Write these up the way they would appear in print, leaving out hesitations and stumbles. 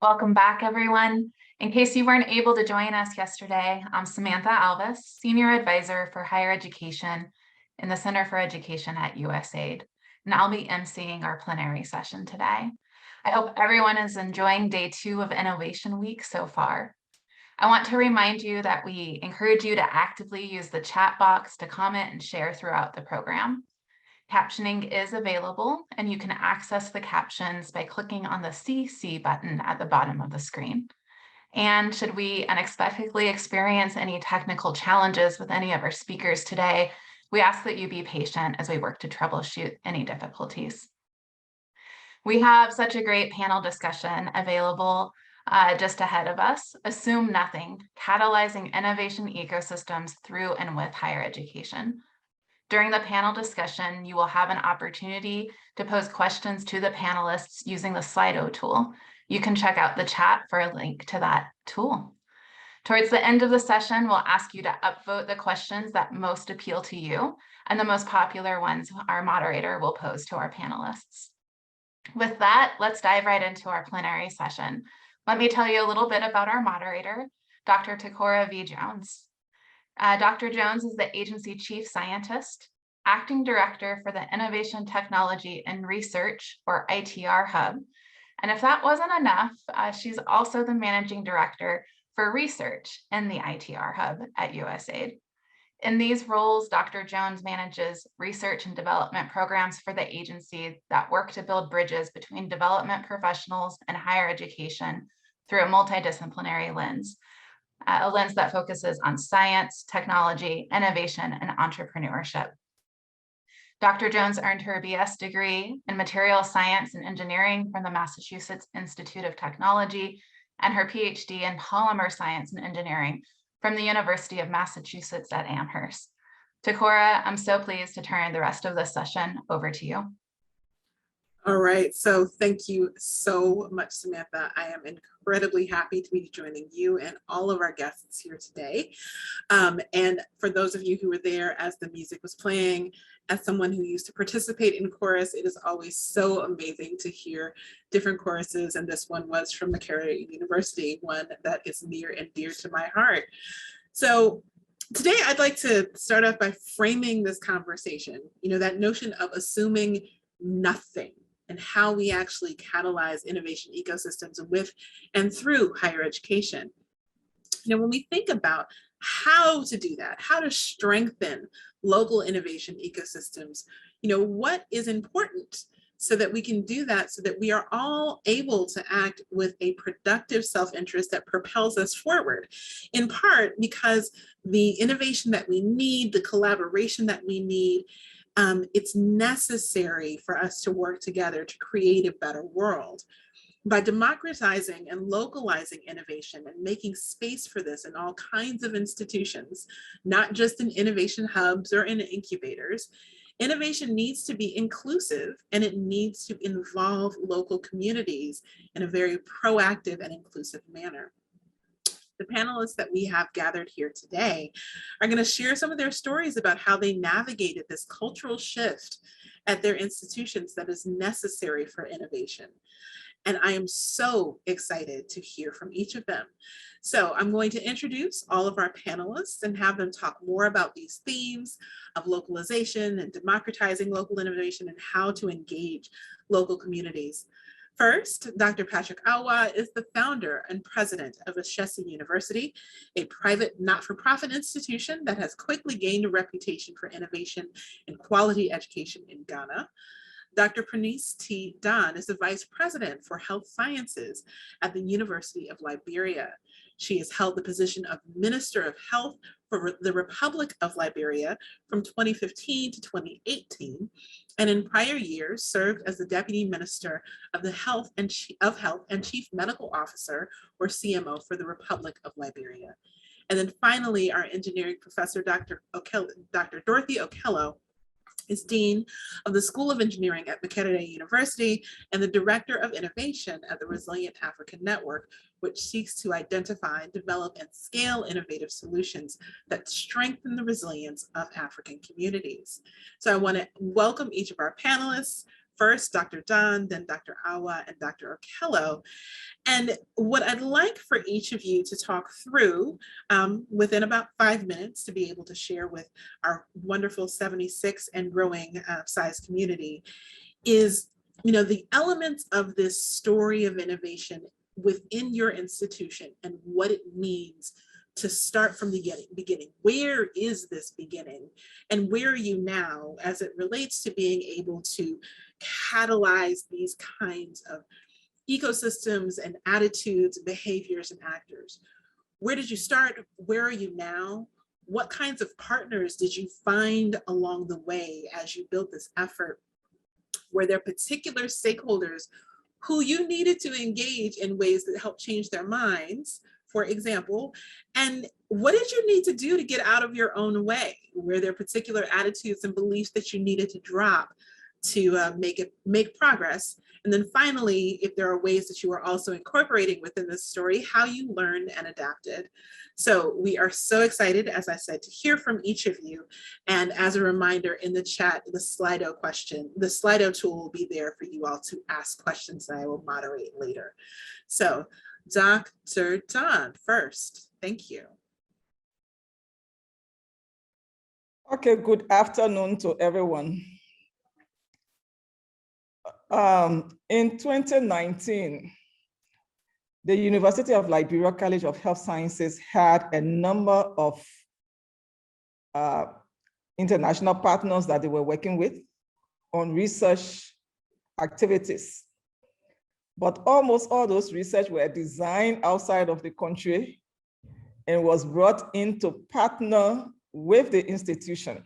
Welcome back, everyone. In case you weren't able to join us yesterday, I'm Samantha Alvis, Senior Advisor for Higher Education in the Center for Education at USAID, and I'll be emceeing our plenary session today. I hope everyone is enjoying day 2 of Innovation Week so far. I want to remind you that we encourage you to actively use the chat box to comment and share throughout the program. Captioning is available, and you can access the captions by clicking on the CC button at the bottom of the screen. And should we unexpectedly experience any technical challenges with any of our speakers today, we ask that you be patient as we work to troubleshoot any difficulties. We have such a great panel discussion available just ahead of us. Assume Nothing, Catalyzing Innovation Ecosystems Through and With Higher Education. During the panel discussion, you will have an opportunity to pose questions to the panelists using the Slido tool. You can check out the chat for a link to that tool. Towards the end of the session, we'll ask you to upvote the questions that most appeal to you, and the most popular ones our moderator will pose to our panelists. With that, let's dive right into our plenary session. Let me tell you a little bit about our moderator, Dr. Ticora V. Jones. Dr. Jones is the agency chief scientist, acting director for the Innovation Technology and Research, or ITR Hub. And if that wasn't enough, she's also the managing director for research in the ITR Hub at USAID. In these roles, Dr. Jones manages research and development programs for the agency that work to build bridges between development professionals and higher education through a multidisciplinary lens. A lens that focuses on science, technology, innovation, and entrepreneurship. Dr. Jones earned her BS degree in material science and engineering from the Massachusetts Institute of Technology and her PhD in polymer science and engineering from the University of Massachusetts at Amherst. Ticora, I'm so pleased to turn the rest of this session over to you. All right, so thank you so much, Samantha. I am incredibly happy to be joining you and all of our guests here today. And for those of you who were there as the music was playing, as someone who used to participate in chorus, it is always so amazing to hear different choruses, and this one was from McCarry University, one that is near and dear to my heart. So today I'd like to start off by framing this conversation, that notion of assuming nothing, and how we actually catalyze innovation ecosystems with and through higher education. When we think about how to do that, how to strengthen local innovation ecosystems, what is important so that we can do that, so that we are all able to act with a productive self-interest that propels us forward, in part because the innovation that we need, the collaboration that we need, it's necessary for us to work together to create a better world. By democratizing and localizing innovation and making space for this in all kinds of institutions, not just in innovation hubs or in incubators, innovation needs to be inclusive, and it needs to involve local communities in a very proactive and inclusive manner. The panelists that we have gathered here today are going to share some of their stories about how they navigated this cultural shift at their institutions that is necessary for innovation. And I am so excited to hear from each of them. So I'm going to introduce all of our panelists and have them talk more about these themes of localization and democratizing local innovation and how to engage local communities. First, Dr. Patrick Awuah is the founder and president of Ashesi University, a private not-for-profit institution that has quickly gained a reputation for innovation and quality education in Ghana. Dr. Bernice T. Dahn is the vice president for health sciences at the University of Liberia. She has held the position of Minister of Health for the Republic of Liberia from 2015 to 2018, and in prior years served as the Deputy Minister of Health and Chief Medical Officer, or CMO, for the Republic of Liberia. And then finally, our engineering professor, Dr. Dorothy Okello, is Dean of the School of Engineering at Makerere University and the Director of Innovation at the Resilient African Network, which seeks to identify, develop, and scale innovative solutions that strengthen the resilience of African communities. So I want to welcome each of our panelists. first Dr. Dahn, then Dr. Awuah, and Dr. Okello. And what I'd like for each of you to talk through within about 5 minutes to be able to share with our wonderful 76 and growing size community is, the elements of this story of innovation within your institution and what it means to start from the beginning. Where is this beginning? And where are you now as it relates to being able to catalyze these kinds of ecosystems and attitudes, behaviors, and actors? Where did you start? Where are you now? What kinds of partners did you find along the way as you built this effort? Were there particular stakeholders who you needed to engage in ways that help change their minds, for example? And what did you need to do to get out of your own way? Were there particular attitudes and beliefs that you needed to drop to make progress? And then finally, if there are ways that you are also incorporating within this story, how you learned and adapted. So we are so excited, as I said, to hear from each of you. And as a reminder, in the chat, the Slido tool will be there for you all to ask questions that I will moderate later. So Dr. Dahn first, thank you. Okay, good afternoon to everyone. In 2019, the University of Liberia College of Health Sciences had a number of international partners that they were working with on research activities. But almost all those research were designed outside of the country and was brought in to partner with the institution.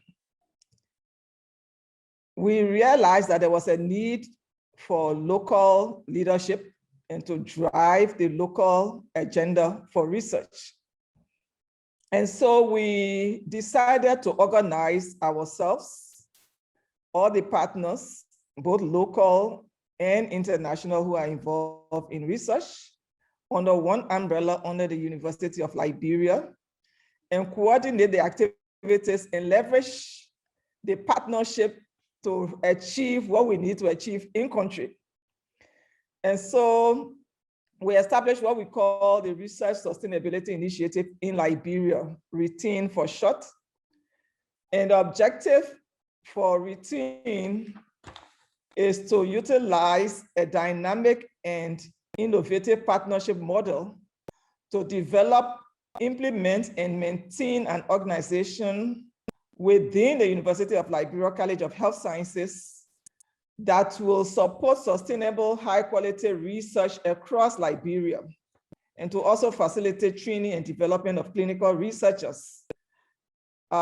We realized that there was a need for local leadership and to drive the local agenda for research. And so we decided to organize ourselves, all the partners, both local and international, who are involved in research, under one umbrella under the University of Liberia, and coordinate the activities and leverage the partnership to achieve what we need to achieve in country. And so we established what we call the Research Sustainability Initiative in Liberia, RETIN for short. And the objective for RETIN is to utilize a dynamic and innovative partnership model to develop, implement, and maintain an organization within the University of Liberia College of Health Sciences that will support sustainable, high-quality research across Liberia, and to also facilitate training and development of clinical researchers,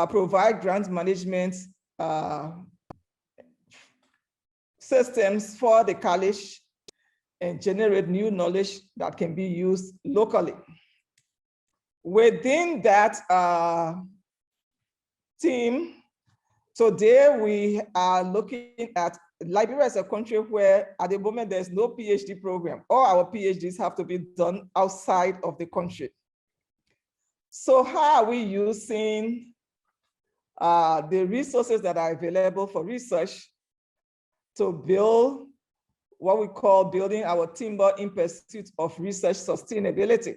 provide grant management systems for the college, and generate new knowledge that can be used locally. Within that team, today we are looking at Liberia as a country where at the moment there's no PhD program. All our PhDs have to be done outside of the country. So how are we using the resources that are available for research to build what we call building our timber in pursuit of research sustainability?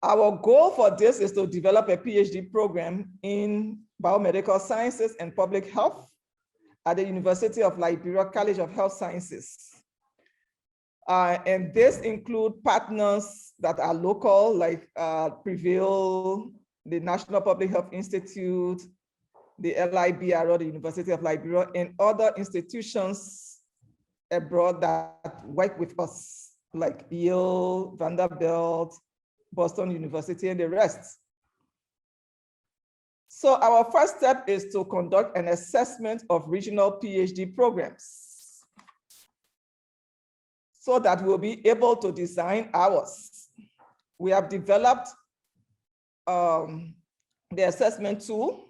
Our goal for this is to develop a PhD program in biomedical sciences and public health at the University of Liberia College of Health Sciences. And this includes partners that are local, like Prevail, the National Public Health Institute, the LIBRO, the University of Liberia, and other institutions abroad that work with us, like Yale, Vanderbilt, Boston University, and the rest. So our first step is to conduct an assessment of regional PhD programs so that we'll be able to design ours. We have developed the assessment tool.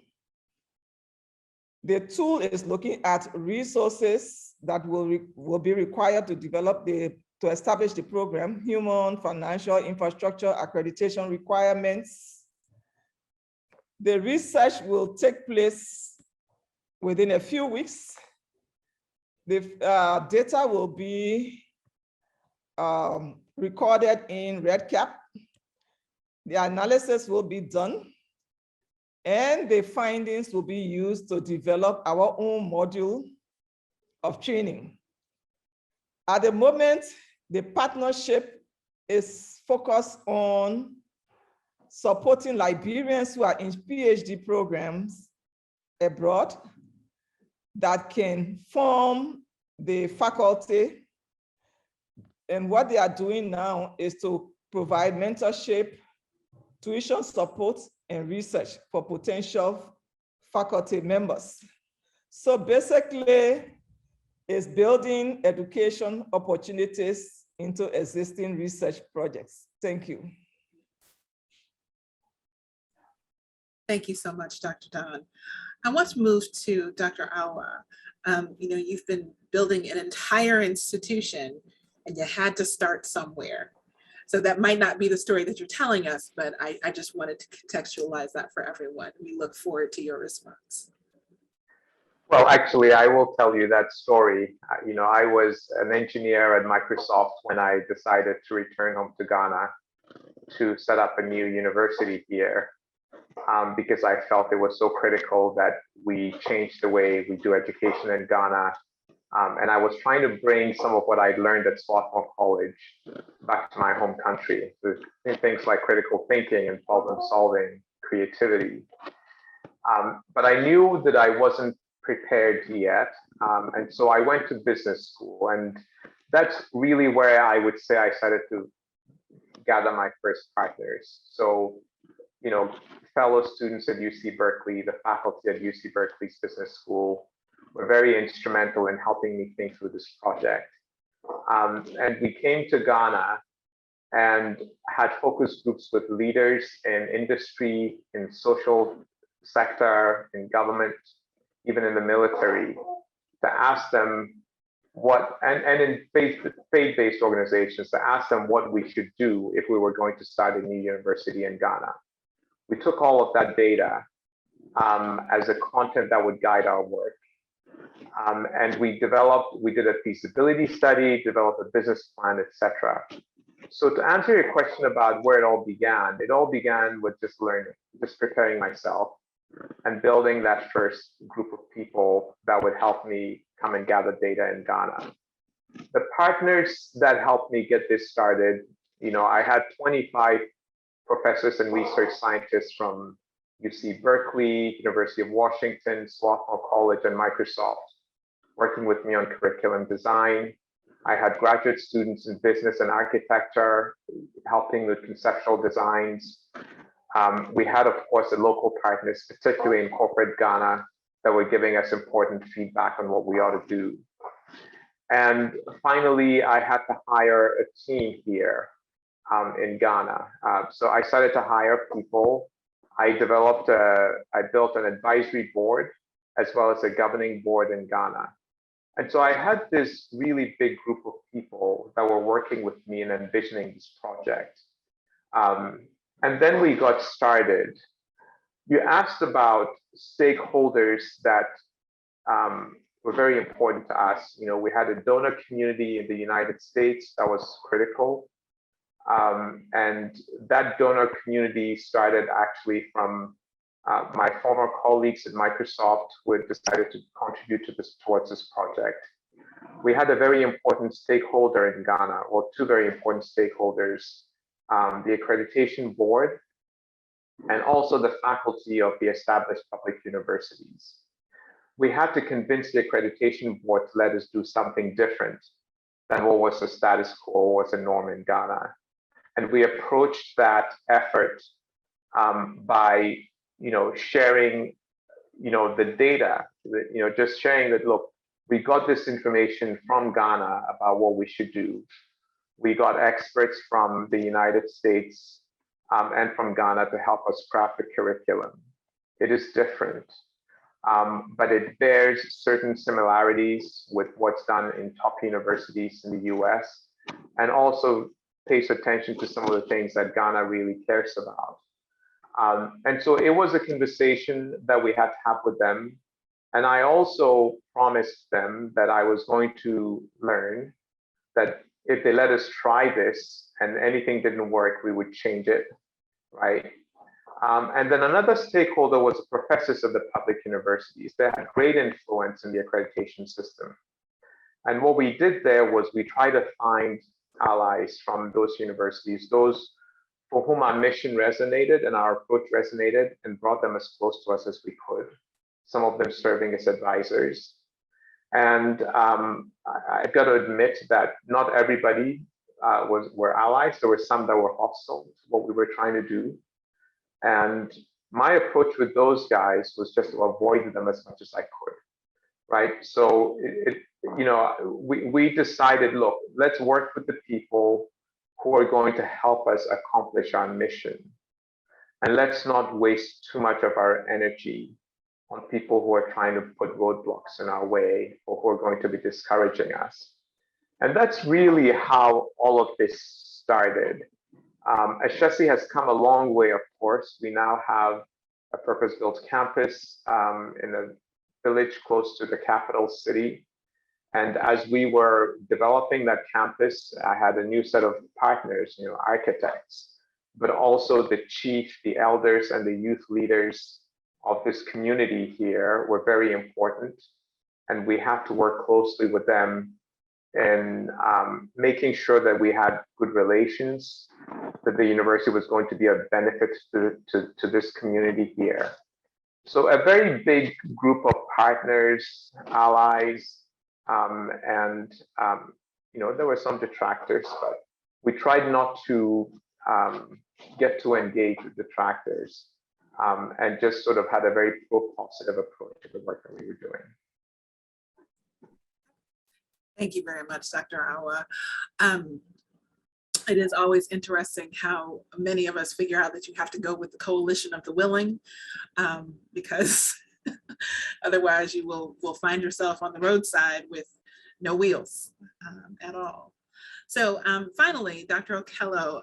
The tool is looking at resources that will be required to develop to establish the program: human, financial, infrastructure, accreditation requirements. The research will take place within a few weeks, The data will be recorded in REDCap. The analysis will be done, and the findings will be used to develop our own module of training. At the moment, the partnership is focused on supporting Liberians who are in PhD programs abroad that can form the faculty. And what they are doing now is to provide mentorship, tuition support, and research for potential faculty members. So basically, it's building education opportunities into existing research projects. Thank you. Thank you so much, Dr. Dahn. I want to move to Dr. Awuah. You've been building an entire institution and you had to start somewhere. So that might not be the story that you're telling us, but I just wanted to contextualize that for everyone. We look forward to your response. Well, actually, I will tell you that story. I was an engineer at Microsoft when I decided to return home to Ghana to set up a new university here, because I felt it was so critical that we change the way we do education in Ghana. And I was trying to bring some of what I'd learned at Swarthmore College back to my home country, things like critical thinking and problem solving, creativity. But I knew that I wasn't prepared yet. And so I went to business school, and that's really where I would say I started to gather my first partners. So, fellow students at UC Berkeley, the faculty at UC Berkeley's business school were very instrumental in helping me think through this project. And we came to Ghana and had focus groups with leaders in industry, in social sector, in government, even in the military, to ask them what, and in faith-based organizations, to ask them what we should do if we were going to start a new university in Ghana. We took all of that data as a content that would guide our work. And we did a feasibility study, developed a business plan, etc. So to answer your question about where it all began with just learning, just preparing myself and building that first group of people that would help me come and gather data in Ghana. The partners that helped me get this started, I had 25 professors and research scientists from UC Berkeley, University of Washington, Swarthmore College, and Microsoft working with me on curriculum design. I had graduate students in business and architecture helping with conceptual designs. We had, of course, the local partners, particularly in corporate Ghana, that were giving us important feedback on what we ought to do. And finally, I had to hire a team here in Ghana. So I started to hire people. I built an advisory board as well as a governing board in Ghana. And so I had this really big group of people that were working with me and envisioning this project. And then we got started. You asked about stakeholders that were very important to us. We had a donor community in the United States that was critical. And that donor community started actually from my former colleagues at Microsoft who had decided to contribute towards this project. We had a very important stakeholder in Ghana, or two very important stakeholders, the accreditation board and also the faculty of the established public universities. We had to convince the accreditation board to let us do something different than what was the status quo, was the norm in Ghana. And we approached that effort by sharing the data, just sharing that, look, we got this information from Ghana about what we should do. We got experts from the United States and from Ghana to help us craft the curriculum. It is different, but it bears certain similarities with what's done in top universities in the US, and also pays attention to some of the things that Ghana really cares about. And so it was a conversation that we had to have with them. And I also promised them that I was going to learn that if they let us try this and anything didn't work, we would change it, right? And then another stakeholder was professors of the public universities. They had great influence in the accreditation system. And what we did there was we tried to find allies from those universities, those for whom our mission resonated and our approach resonated, and brought them as close to us as we could, some of them serving as advisors. And I've got to admit that not everybody were allies. There were some that were hostile to what we were trying to do. And my approach with those guys was just to avoid them as much as I could, right? So we decided, look, let's work with the people who are going to help us accomplish our mission. And let's not waste too much of our energy on people who are trying to put roadblocks in our way or who are going to be discouraging us. And that's really how all of this started. Ashesi has come a long way, of course. We now have a purpose-built campus in a village close to the capital city. And as we were developing that campus, I had a new set of partners, architects, but also the chief, the elders, and the youth leaders of this community here were very important. And we had to work closely with them in making sure that we had good relations, that the university was going to be of benefit to this community here. So a very big group of partners, allies, and there were some detractors, but we tried not to get too engaged with detractors, and just sort of had a very pro-positive approach to the work that we were doing. Thank you very much, Dr. Awuah. It is always interesting how many of us figure out that you have to go with the coalition of the willing, because otherwise you will find yourself on the roadside with no wheels at all. So finally, Dr. Okello,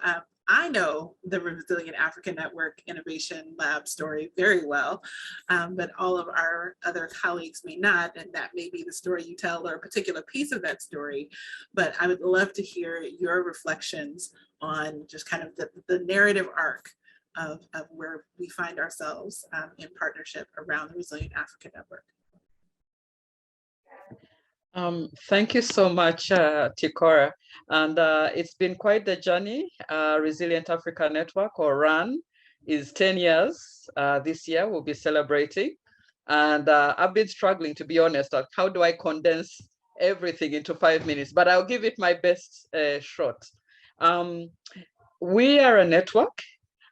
I know the Resilient Africa Network Innovation Lab story very well, but all of our other colleagues may not, and that may be the story you tell or a particular piece of that story. But I would love to hear your reflections on just kind of the narrative arc of where we find ourselves in partnership around the Resilient Africa Network. Thank you so much, Ticora. And it's been quite the journey. Resilient Africa Network, or RAN, is 10 years this year. We'll be celebrating. And I've been struggling, to be honest, on how do I condense everything into 5 minutes, but I'll give it my best shot. We are a network.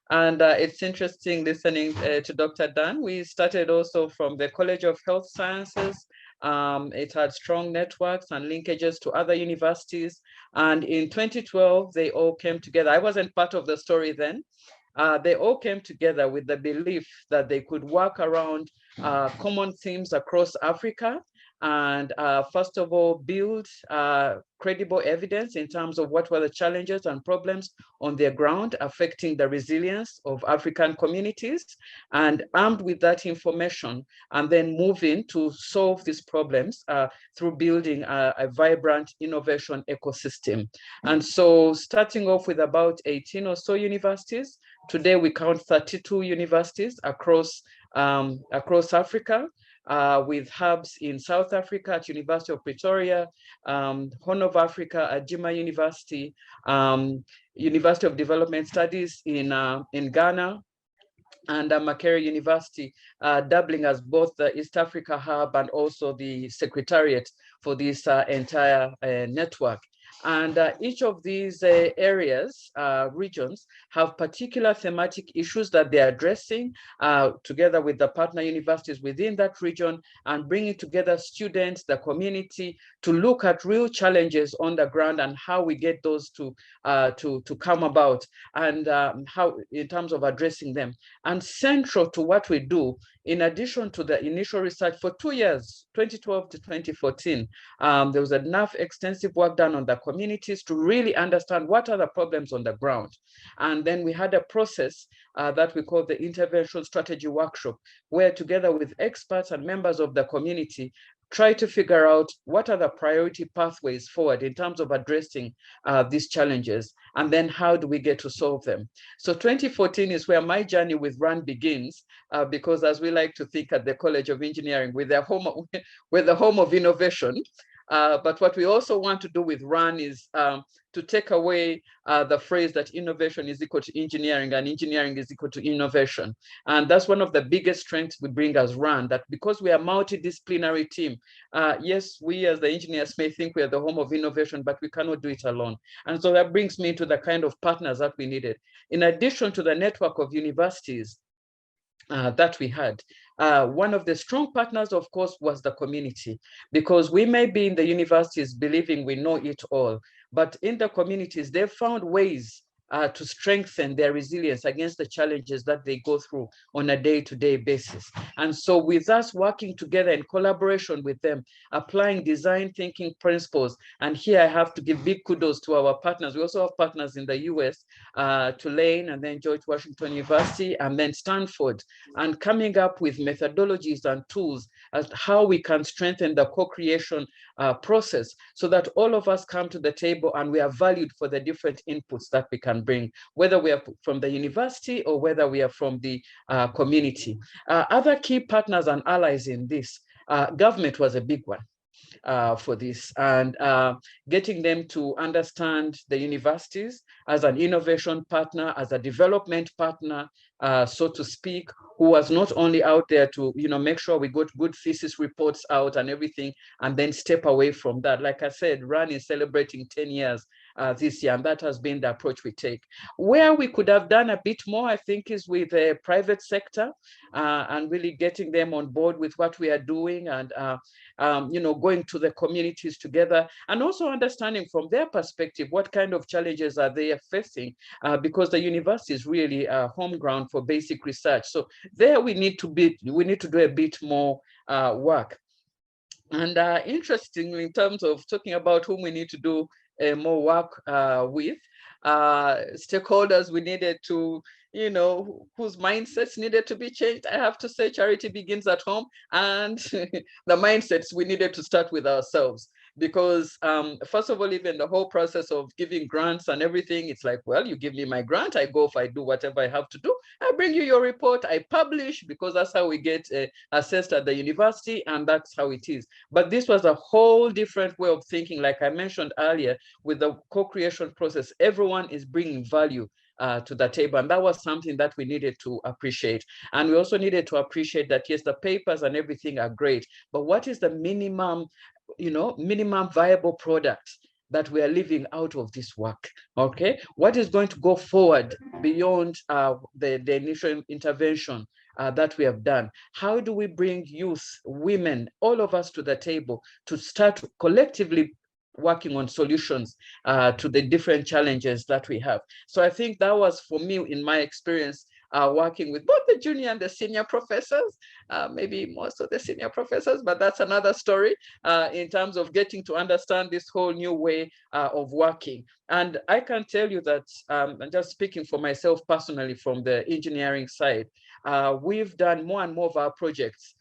And it's interesting listening to Dr. Dahn. We started also from the College of Health Sciences. It had strong networks and linkages to other universities. And in 2012, they all came together. I wasn't part of the story then. They all came together with the belief that they could work around common themes across Africa and first of all, build credible evidence in terms of what were the challenges and problems on their ground affecting the resilience of African communities, and armed with that information, and then moving to solve these problems through building a vibrant innovation ecosystem. And so starting off with about 18 or so universities, today we count 32 universities across Africa, with hubs in South Africa at University of Pretoria, Horn of Africa at Jimma University, University of Development Studies in Ghana, and Makerere University, doubling as both the East Africa hub and also the secretariat for this entire network. And each of these areas, regions, have particular thematic issues that they're addressing together with the partner universities within that region, and bringing together students, the community, to look at real challenges on the ground and how we get those to come about, and how in terms of addressing them. And central to what we do in addition to the initial research for 2 years, 2012 to 2014, there was enough extensive work done on the communities to really understand what are the problems on the ground. And then we had a process that we call the intervention strategy workshop, where together with experts and members of the community, try to figure out what are the priority pathways forward in terms of addressing these challenges, and then how do we get to solve them. So 2014 is where my journey with RUN begins, because as we like to think at the College of Engineering, we're the home of innovation. But what we also want to do with RUN is to take away the phrase that innovation is equal to engineering and engineering is equal to innovation. And that's one of the biggest strengths we bring as RUN, that because we are a multidisciplinary team, yes, we as the engineers may think we are the home of innovation, but we cannot do it alone. And so that brings me to the kind of partners that we needed. In addition to the network of universities that we had, one of the strong partners, of course, was the community, because we may be in the universities believing we know it all, but in the communities, they've found ways to strengthen their resilience against the challenges that they go through on a day-to-day basis. And so with us working together in collaboration with them, applying design thinking principles, and here I have to give big kudos to our partners. We also have partners in the US, Tulane, and then George Washington University, and then Stanford, and coming up with methodologies and tools as how we can strengthen the co-creation process so that all of us come to the table and we are valued for the different inputs that we can bring, whether we are from the university or whether we are from the community. Other key partners and allies in this, government was a big one for this, and getting them to understand the universities as an innovation partner, as a development partner, so to speak, who was not only out there to make sure we got good thesis reports out and everything, and then step away from that. Like I said, RUN is celebrating 10 years this year, and that has been the approach we take. Where we could have done a bit more, I think, is with the private sector, and really getting them on board with what we are doing, and going to the communities together, and also understanding from their perspective what kind of challenges are they facing, because the university is really a home ground for basic research. So there we need to do a bit more work. And interestingly, in terms of talking about whom we need to do more work with, stakeholders we needed to, whose mindsets needed to be changed. I have to say charity begins at home, and the mindsets we needed to start with ourselves. Because first of all, even the whole process of giving grants and everything, it's like, well, you give me my grant, I go, I do whatever I have to do, I bring you your report, I publish, because that's how we get assessed at the university, and that's how it is. But this was a whole different way of thinking. Like I mentioned earlier, with the co-creation process, everyone is bringing value to the table, and that was something that we needed to appreciate. And we also needed to appreciate that, yes, the papers and everything are great, but what is the minimum viable product that we are living out of this work? Okay, what is going to go forward beyond the initial intervention that we have done? How do we bring youth, women, all of us to the table to start collectively working on solutions to the different challenges that we have? So I think that was, for me, in my experience, working with both the junior and the senior professors, maybe most of the senior professors, but that's another story, in terms of getting to understand this whole new way of working. And I can tell you that, and just speaking for myself personally from the engineering side, we've done more and more of our projects,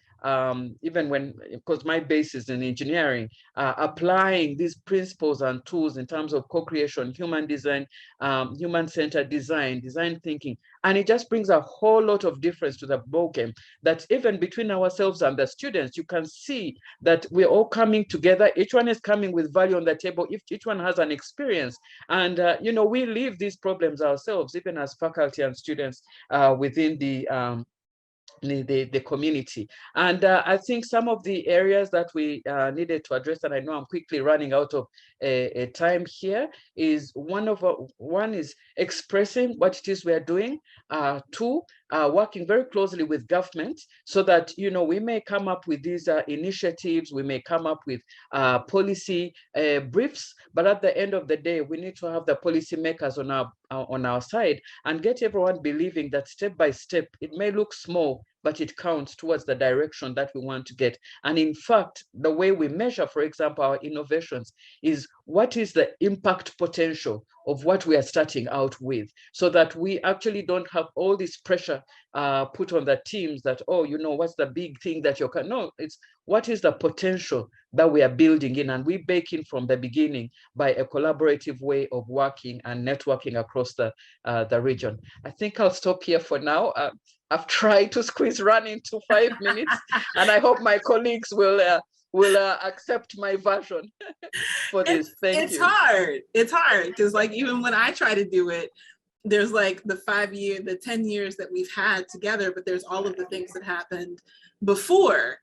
even when, because my base is in engineering, applying these principles and tools in terms of co-creation, human design, human-centered design thinking. And it just brings a whole lot of difference to the ballgame, that even between ourselves and the students, you can see that we're all coming together. Each one is coming with value on the table. If each one has an experience, and we live these problems ourselves, even as faculty and students within the community. And I think some of the areas that we needed to address, and I know I'm quickly running out of time here, is one is expressing what it is we are doing. Two, working very closely with government, so that we may come up with these initiatives, we may come up with policy briefs, but at the end of the day, we need to have the policymakers on our side, and get everyone believing that step by step, it may look small, but it counts towards the direction that we want to get. And in fact, the way we measure, for example, our innovations is what is the impact potential of what we are starting out with, so that we actually don't have all this pressure put on the teams that, oh, you know, what's the big thing that you can, no, it's what is the potential that we are building in, and we bake in from the beginning by a collaborative way of working and networking across the region. I think I'll stop here for now. I've tried to run into 5 minutes, and I hope my colleagues will accept my version for this. Thank you. It's hard because, like, even when I try to do it, there's like the 10 years that we've had together, but there's all of the things that happened before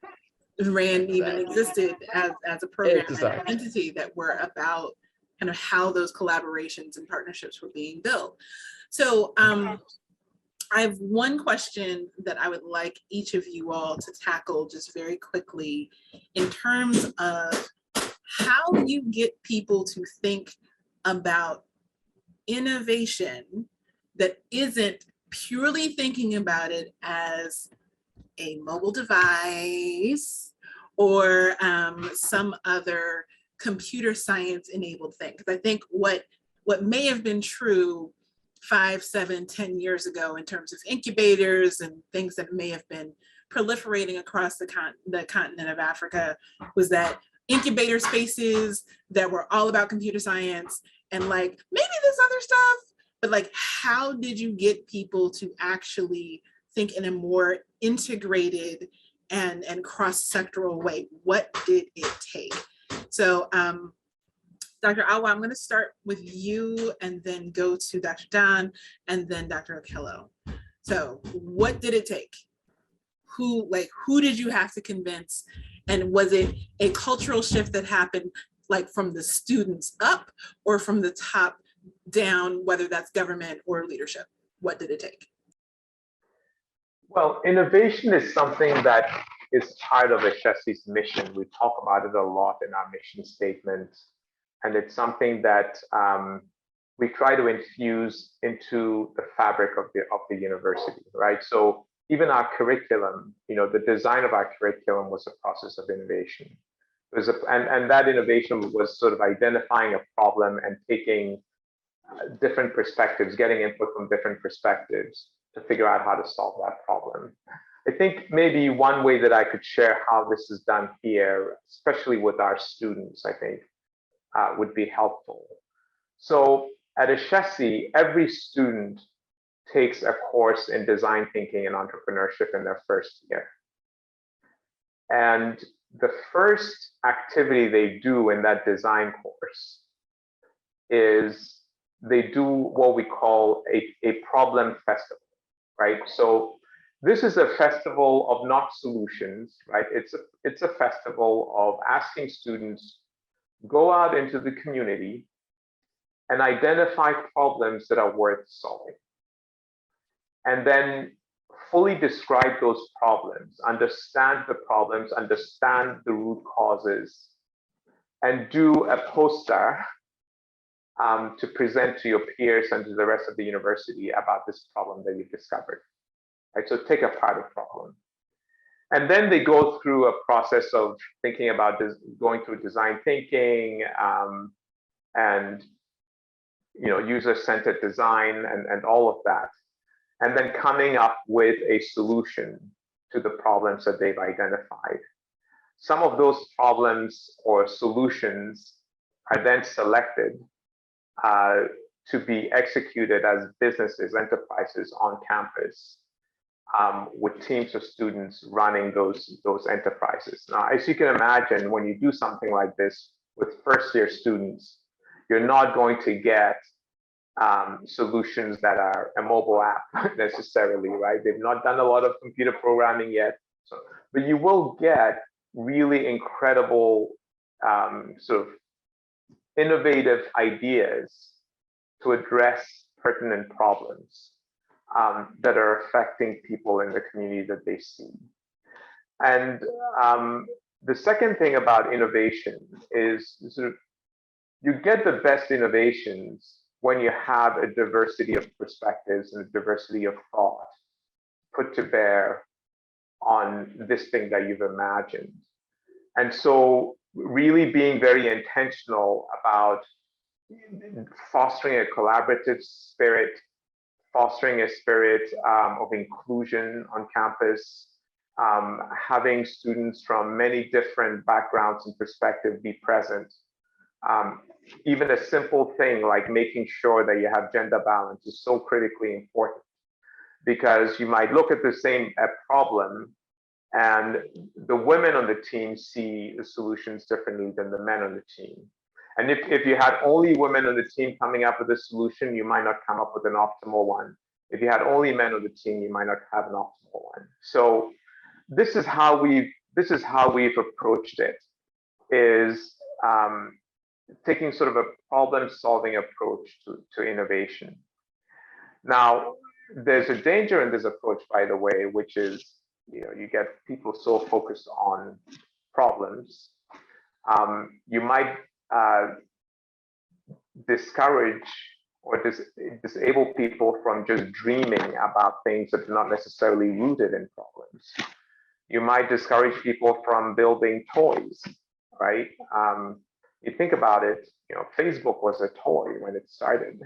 RAND even existed as a program and an entity that were about kind of how those collaborations and partnerships were being built. So I have one question that I would like each of you all to tackle just very quickly in terms of how you get people to think about innovation that isn't purely thinking about it as a mobile device or some other computer science enabled thing. Because I think what may have been true 5, 7, 10 years ago in terms of incubators and things that may have been proliferating across the continent of Africa was that incubator spaces that were all about computer science and like maybe this other stuff, but like how did you get people to actually think in a more integrated and cross-sectoral way? What did it take? So Dr. Awuah, I'm going to start with you and then go to Dr. Dahn and then Dr. Okello. So what did it take? Who did you have to convince? And was it a cultural shift that happened like from the students up or from the top down, whether that's government or leadership? What did it take? Well, innovation is something that is part of Ashesi's mission. We talk about it a lot in our mission statement. And it's something that we try to infuse into the fabric of the university, right? So even our curriculum, you know, the design of our curriculum was a process of innovation. It was and that innovation was sort of identifying a problem and taking different perspectives, getting input from different perspectives to figure out how to solve that problem. I think maybe one way that I could share how this is done here, especially with our students, I think, would be helpful. So at Ashesi, every student takes a course in design thinking and entrepreneurship in their first year. And the first activity they do in that design course is they do what we call a problem festival, right? So this is a festival of not solutions, right? It's a festival of asking students go out into the community and identify problems that are worth solving. And then fully describe those problems, understand the problems, understand the root causes, and do a poster to present to your peers and to the rest of the university about this problem that you've discovered. Right? So take apart a problem. And then they go through a process of thinking about this, going through design thinking and user-centered design and all of that. And then coming up with a solution to the problems that they've identified. Some of those problems or solutions are then selected to be executed as businesses, enterprises on campus. With teams of students running those enterprises. Now, as you can imagine, when you do something like this with first-year students, you're not going to get solutions that are a mobile app necessarily, right? They've not done a lot of computer programming yet, but you will get really incredible sort of innovative ideas to address pertinent problems that are affecting people in the community that they see. And the second thing about innovation is sort of you get the best innovations when you have a diversity of perspectives and a diversity of thought put to bear on this thing that you've imagined. And so really being very intentional about fostering a collaborative spirit, fostering a spirit of inclusion on campus, having students from many different backgrounds and perspectives be present. Even a simple thing like making sure that you have gender balance is so critically important, because you might look at the same problem and the women on the team see the solutions differently than the men on the team. And if you had only women on the team coming up with a solution, you might not come up with an optimal one. If you had only men on the team, you might not have an optimal one. So this is how we've approached it, is taking sort of a problem-solving approach to innovation. Now, there's a danger in this approach, by the way, which is, you get people so focused on problems. You might discourage or disable people from just dreaming about things that are not necessarily rooted in problems. You might discourage people from building toys, right? You think about it, Facebook was a toy when it started.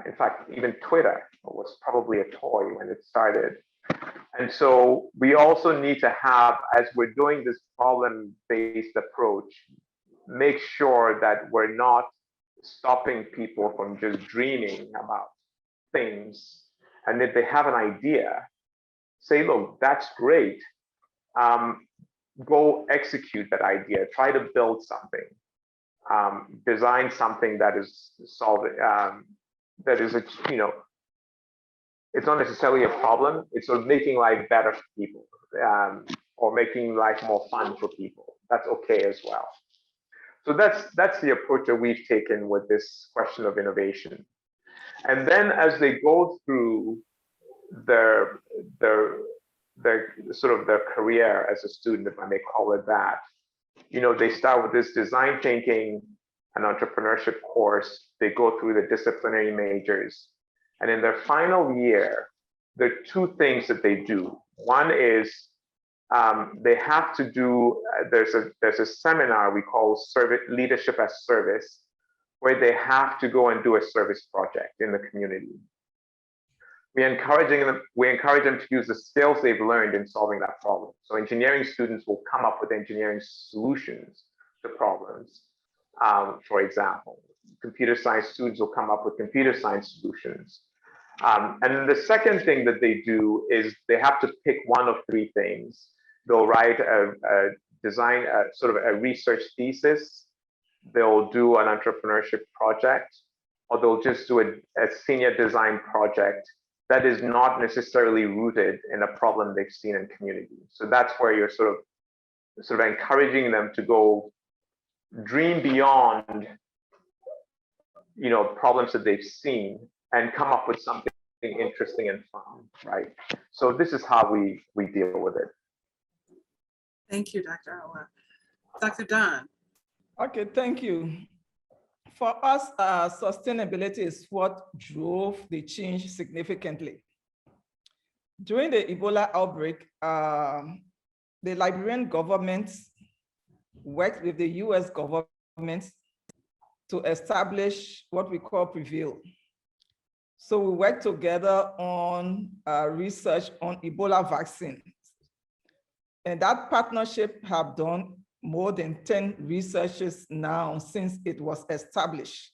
In fact, even Twitter was probably a toy when it started. And so we also need to have, as we're doing this problem-based approach, make sure that we're not stopping people from just dreaming about things. And if they have an idea, say, look, that's great. Go execute that idea. Try to build something. Design something that is solving, that is, it's not necessarily a problem. It's sort of making life better for people, or making life more fun for people. That's okay as well. So that's the approach that we've taken with this question of innovation. And then as they go through their sort of their career as a student, if I may call it that, they start with this design thinking and entrepreneurship course. They go through the disciplinary majors. And in their final year, there are two things that they do. One is they have to do, there's a seminar we call Leadership as Service, where they have to go and do a service project in the community. We encourage them to use the skills they've learned in solving that problem. So engineering students will come up with engineering solutions to problems. For example, computer science students will come up with computer science solutions. And then the second thing that they do is they have to pick one of three things. They'll write sort of a research thesis. They'll do an entrepreneurship project, or they'll just do a senior design project that is not necessarily rooted in a problem they've seen in community. So that's where you're sort of encouraging them to go dream beyond, problems that they've seen and come up with something interesting and fun, right? So this is how we deal with it. Thank you, Dr. Awuah. Dr. Dahn. Okay, thank you. For us, sustainability is what drove the change significantly. During the Ebola outbreak, the Liberian government worked with the US government to establish what we call Prevail. So we worked together on research on Ebola vaccines. And that partnership have done more than 10 researches now since it was established.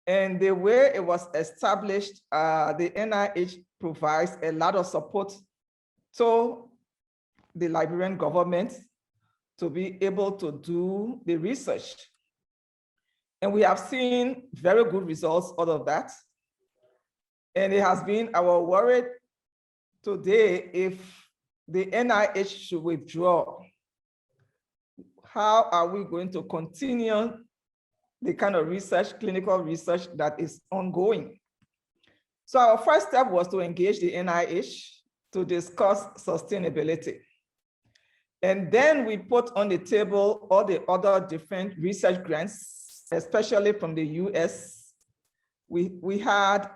And the way it was established, the NIH provides a lot of support to the Liberian government to be able to do the research. And we have seen very good results out of that. And it has been our worry today, if the NIH should withdraw, how are we going to continue the kind of research, clinical research that is ongoing? So our first step was to engage the NIH to discuss sustainability. And then we put on the table all the other different research grants, especially from the US. We had,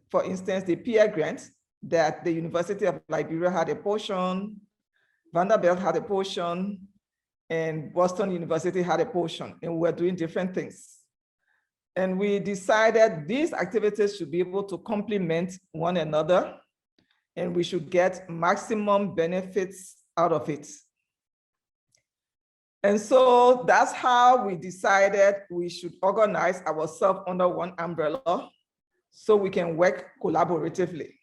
for instance, the PEER grant that the University of Liberia had a portion, Vanderbilt had a portion, and Boston University had a portion, and we were doing different things. And we decided these activities should be able to complement one another, and we should get maximum benefits out of it. And so that's how we decided we should organize ourselves under one umbrella so we can work collaboratively.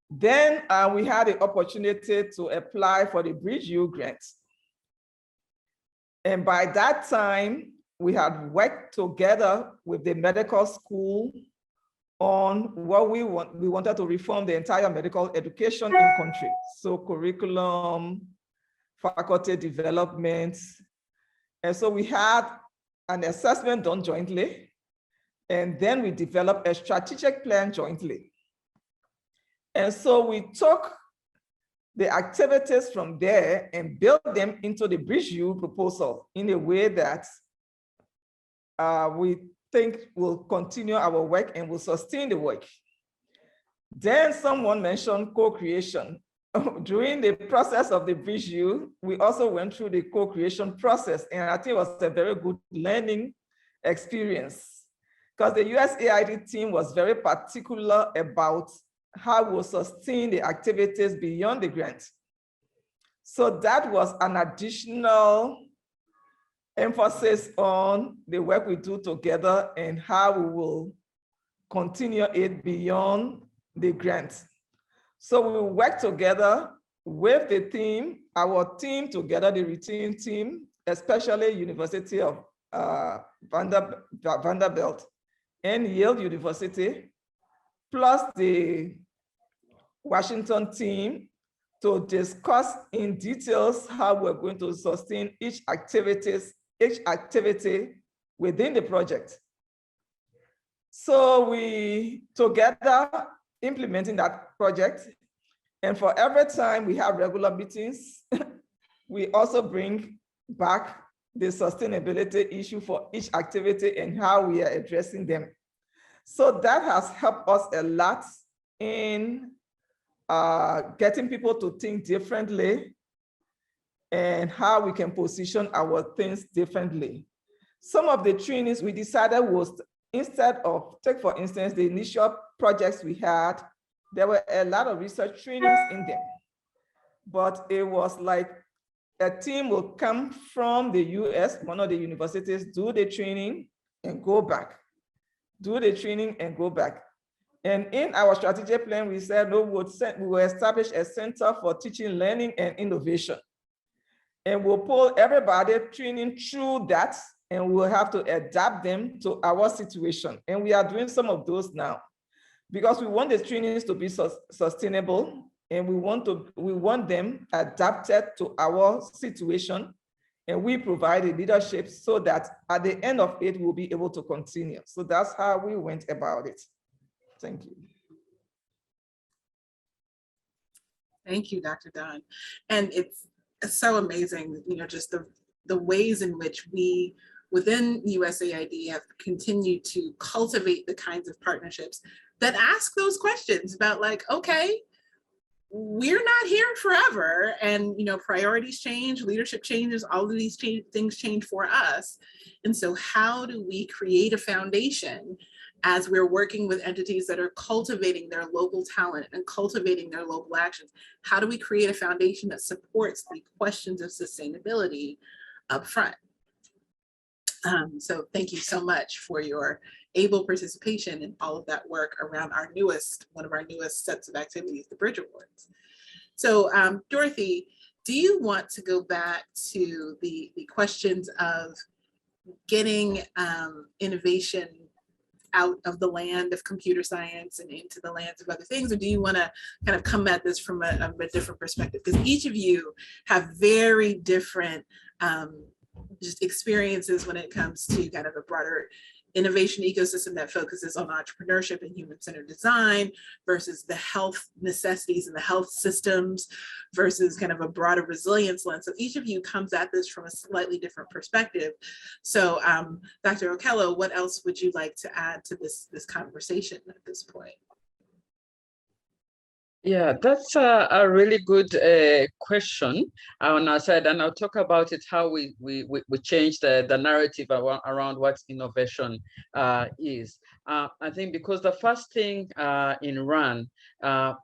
Then we had the opportunity to apply for the Bridge U grant. And by that time, we had worked together with the medical school on what we want. We wanted to reform the entire medical education in country. So curriculum, faculty development. And so we had an assessment done jointly, and then we developed a strategic plan jointly. And so we took the activities from there and built them into the Bridge U proposal in a way that we think will continue our work and will sustain the work. Then someone mentioned co-creation. During the process of the Bridge U, we also went through the co-creation process, and I think it was a very good learning experience because the USAID team was very particular about how we'll sustain the activities beyond the grant. So that was an additional emphasis on the work we do together and how we will continue it beyond the grant. So we will work together with the team, our team together, the retain team, especially University of Vanderbilt and Yale University, plus the Washington team to discuss in details how we're going to sustain each activity within the project. So we together implementing that project. And for every time we have regular meetings, we also bring back the sustainability issue for each activity and how we are addressing them. So that has helped us a lot in getting people to think differently and how we can position our things differently. Some of the trainings we decided was, instead of, take for instance, the initial projects we had, there were a lot of research trainings in them, but it was like a team will come from the US, one of the universities, do the training and go back, do the training and go back. And in our strategic plan, we said, no, we will establish a center for teaching, learning, and innovation. And we'll pull everybody training through that, and we'll have to adapt them to our situation. And we are doing some of those now, because we want the trainings to be sustainable, and we want them adapted to our situation, and we provide the leadership so that at the end of it, we'll be able to continue. So that's how we went about it. Thank you. Thank you, Dr. Dahn. And it's so amazing, you know, just the ways in which we within USAID have continued to cultivate the kinds of partnerships that ask those questions about, like, okay, we're not here forever, and you know, priorities change, leadership changes, all of these things change for us. And so how do we create a foundation as we're working with entities that are cultivating their local talent and cultivating their local actions? How do we create a foundation that supports the questions of sustainability up front? So thank you so much for your able participation in all of that work around our newest, one of our newest sets of activities, the Bridge Awards. So Dorothy, do you want to go back to the questions of getting innovation out of the land of computer science and into the lands of other things, or do you want to kind of come at this from a different perspective? Because each of you have very different just experiences when it comes to kind of a broader innovation ecosystem that focuses on entrepreneurship and human-centered design versus the health necessities and the health systems versus kind of a broader resilience lens. So each of you comes at this from a slightly different perspective. So Dr. Okello, what else would you like to add to this conversation at this point? Yeah, that's a really good question on our side, and I'll talk about it, how we change the narrative around what innovation is. I think because the first thing in RAN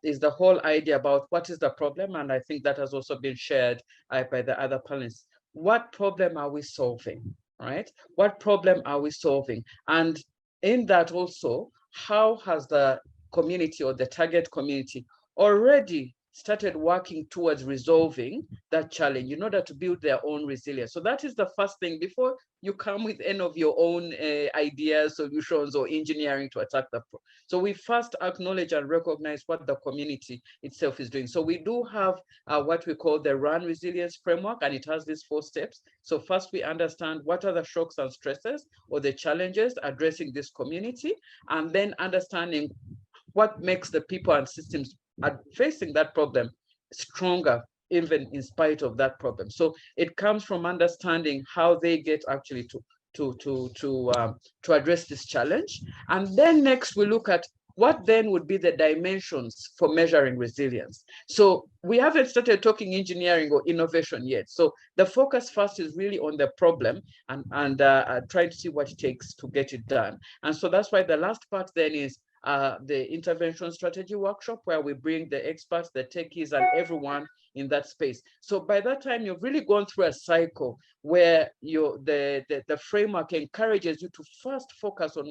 is the whole idea about what is the problem, and I think that has also been shared by the other panelists. What problem are we solving, right? What problem are we solving? And in that also, how has the community or the target community already started working towards resolving that challenge in order to build their own resilience? So that is the first thing before you come with any of your own ideas, solutions, or engineering to attack the problem. So we first acknowledge and recognize what the community itself is doing. So we do have what we call the RAN resilience framework, and it has these 4 steps. So first we understand what are the shocks and stresses or the challenges addressing this community, and then understanding what makes the people and systems are facing that problem stronger, even in spite of that problem. So it comes from understanding how they get actually to address this challenge. And then next we look at what then would be the dimensions for measuring resilience. So we haven't started talking engineering or innovation yet. So the focus first is really on the problem and try to see what it takes to get it done. And so that's why the last part then is the intervention strategy workshop, where we bring the experts, the techies, and everyone in that space. So by that time, you've really gone through a cycle where the framework encourages you to first focus on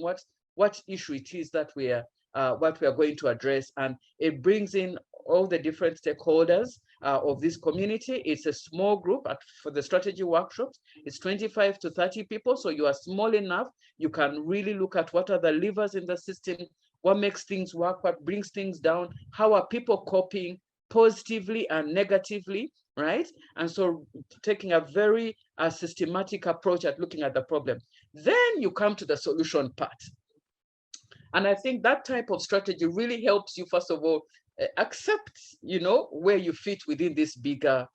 what issue it is that we are going to address, and it brings in all the different stakeholders of this community. It's a small group for the strategy workshops. It's 25 to 30 people, so you are small enough. You can really look at what are the levers in the system, what makes things work, what brings things down, how are people coping positively and negatively, right? And so taking a very systematic approach at looking at the problem. Then you come to the solution part. And I think that type of strategy really helps you, first of all, accept, where you fit within this bigger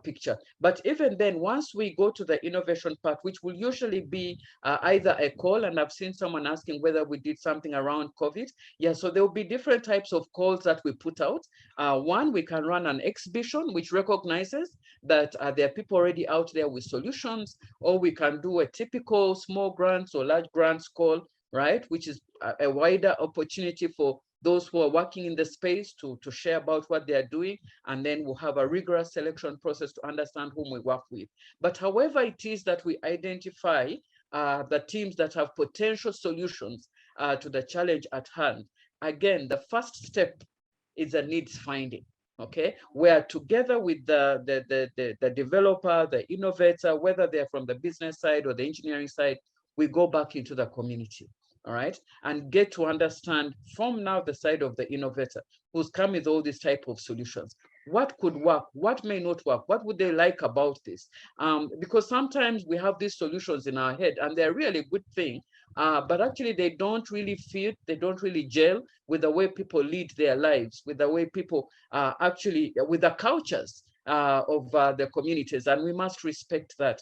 picture. But even then, once we go to the innovation part, which will usually be either a call, and I've seen someone asking whether we did something around COVID. Yeah, so there will be different types of calls that we put out. One, we can run an exhibition, which recognizes that there are people already out there with solutions, or we can do a typical small grants or large grants call, right, which is a wider opportunity for those who are working in the space to share about what they are doing, and then we'll have a rigorous selection process to understand whom we work with. But however it is that we identify the teams that have potential solutions to the challenge at hand, again, the first step is a needs finding. Okay, where together with the developer, the innovator, whether they're from the business side or the engineering side, we go back into the community. All right, and get to understand from now the side of the innovator who's come with all these type of solutions. What could work? What may not work? What would they like about this? Because sometimes we have these solutions in our head and they're really a good thing, but actually they don't really fit, they don't really gel with the way people lead their lives, with the way people actually, with the cultures of the communities, and we must respect that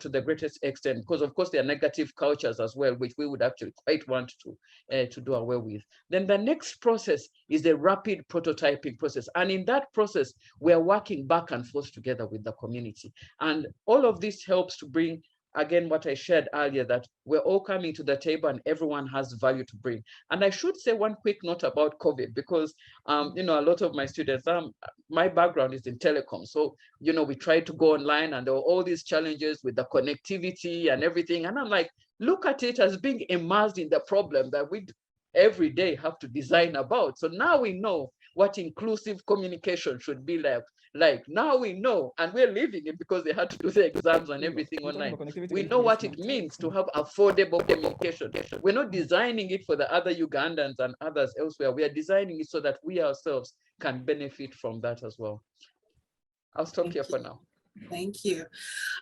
to the greatest extent, because of course there are negative cultures as well, which we would actually quite want to do away with. Then the next process is the rapid prototyping process, and in that process we are working back and forth together with the community, and all of this helps to bring, again, what I shared earlier, that we're all coming to the table and everyone has value to bring. And I should say one quick note about COVID, because a lot of my students, my background is in telecom. So, we try to go online and there were all these challenges with the connectivity and everything. And I'm like, look at it as being immersed in the problem that we every day have to design about. So now we know what inclusive communication should be like. Now we know, and we're living it because they had to do the exams and everything online. We know what it means to have affordable communication. We're not designing it for the other Ugandans and others elsewhere. We are designing it so that we ourselves can benefit from that as well. I'll stop here for now. Thank you.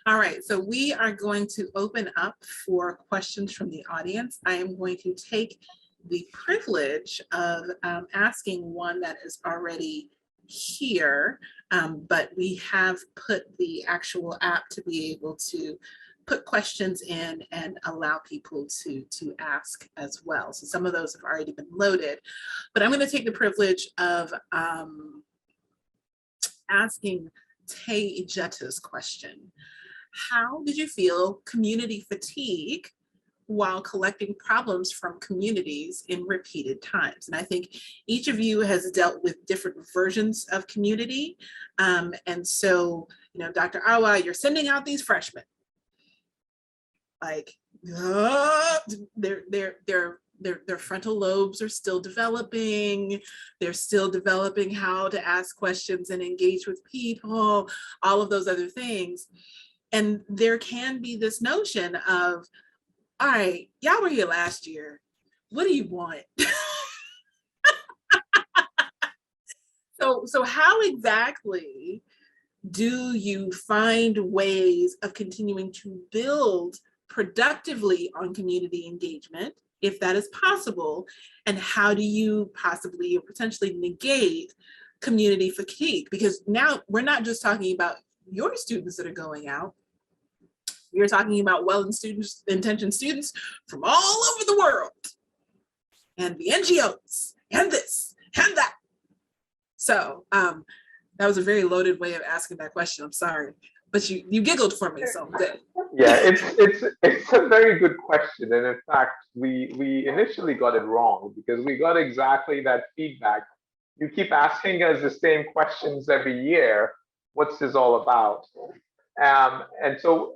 All right, so we are going to open up for questions from the audience. I am going to take the privilege of asking one that is already here, but we have put the actual app to be able to put questions in and allow people to ask as well. So some of those have already been loaded, but I'm going to take the privilege of asking Tay Ejeta's question. How did you feel community fatigue while collecting problems from communities in repeated times? And I think each of you has dealt with different versions of community. And so, you know, Dr. Awuah, you're sending out these freshmen. Like, their frontal lobes are still developing. They're still developing how to ask questions and engage with people, all of those other things. And there can be this notion of, all right, y'all were here last year. What do you want? So how exactly do you find ways of continuing to build productively on community engagement, if that is possible? And how do you possibly or potentially negate community fatigue? Because now we're not just talking about your students that are going out. You're talking about well-intentioned students from all over the world, and the NGOs, and this, and that. So that was a very loaded way of asking that question. I'm sorry, but you giggled for me, so good. Yeah, it's a very good question, and in fact, we initially got it wrong because we got exactly that feedback. You keep asking us the same questions every year. What's this all about? And so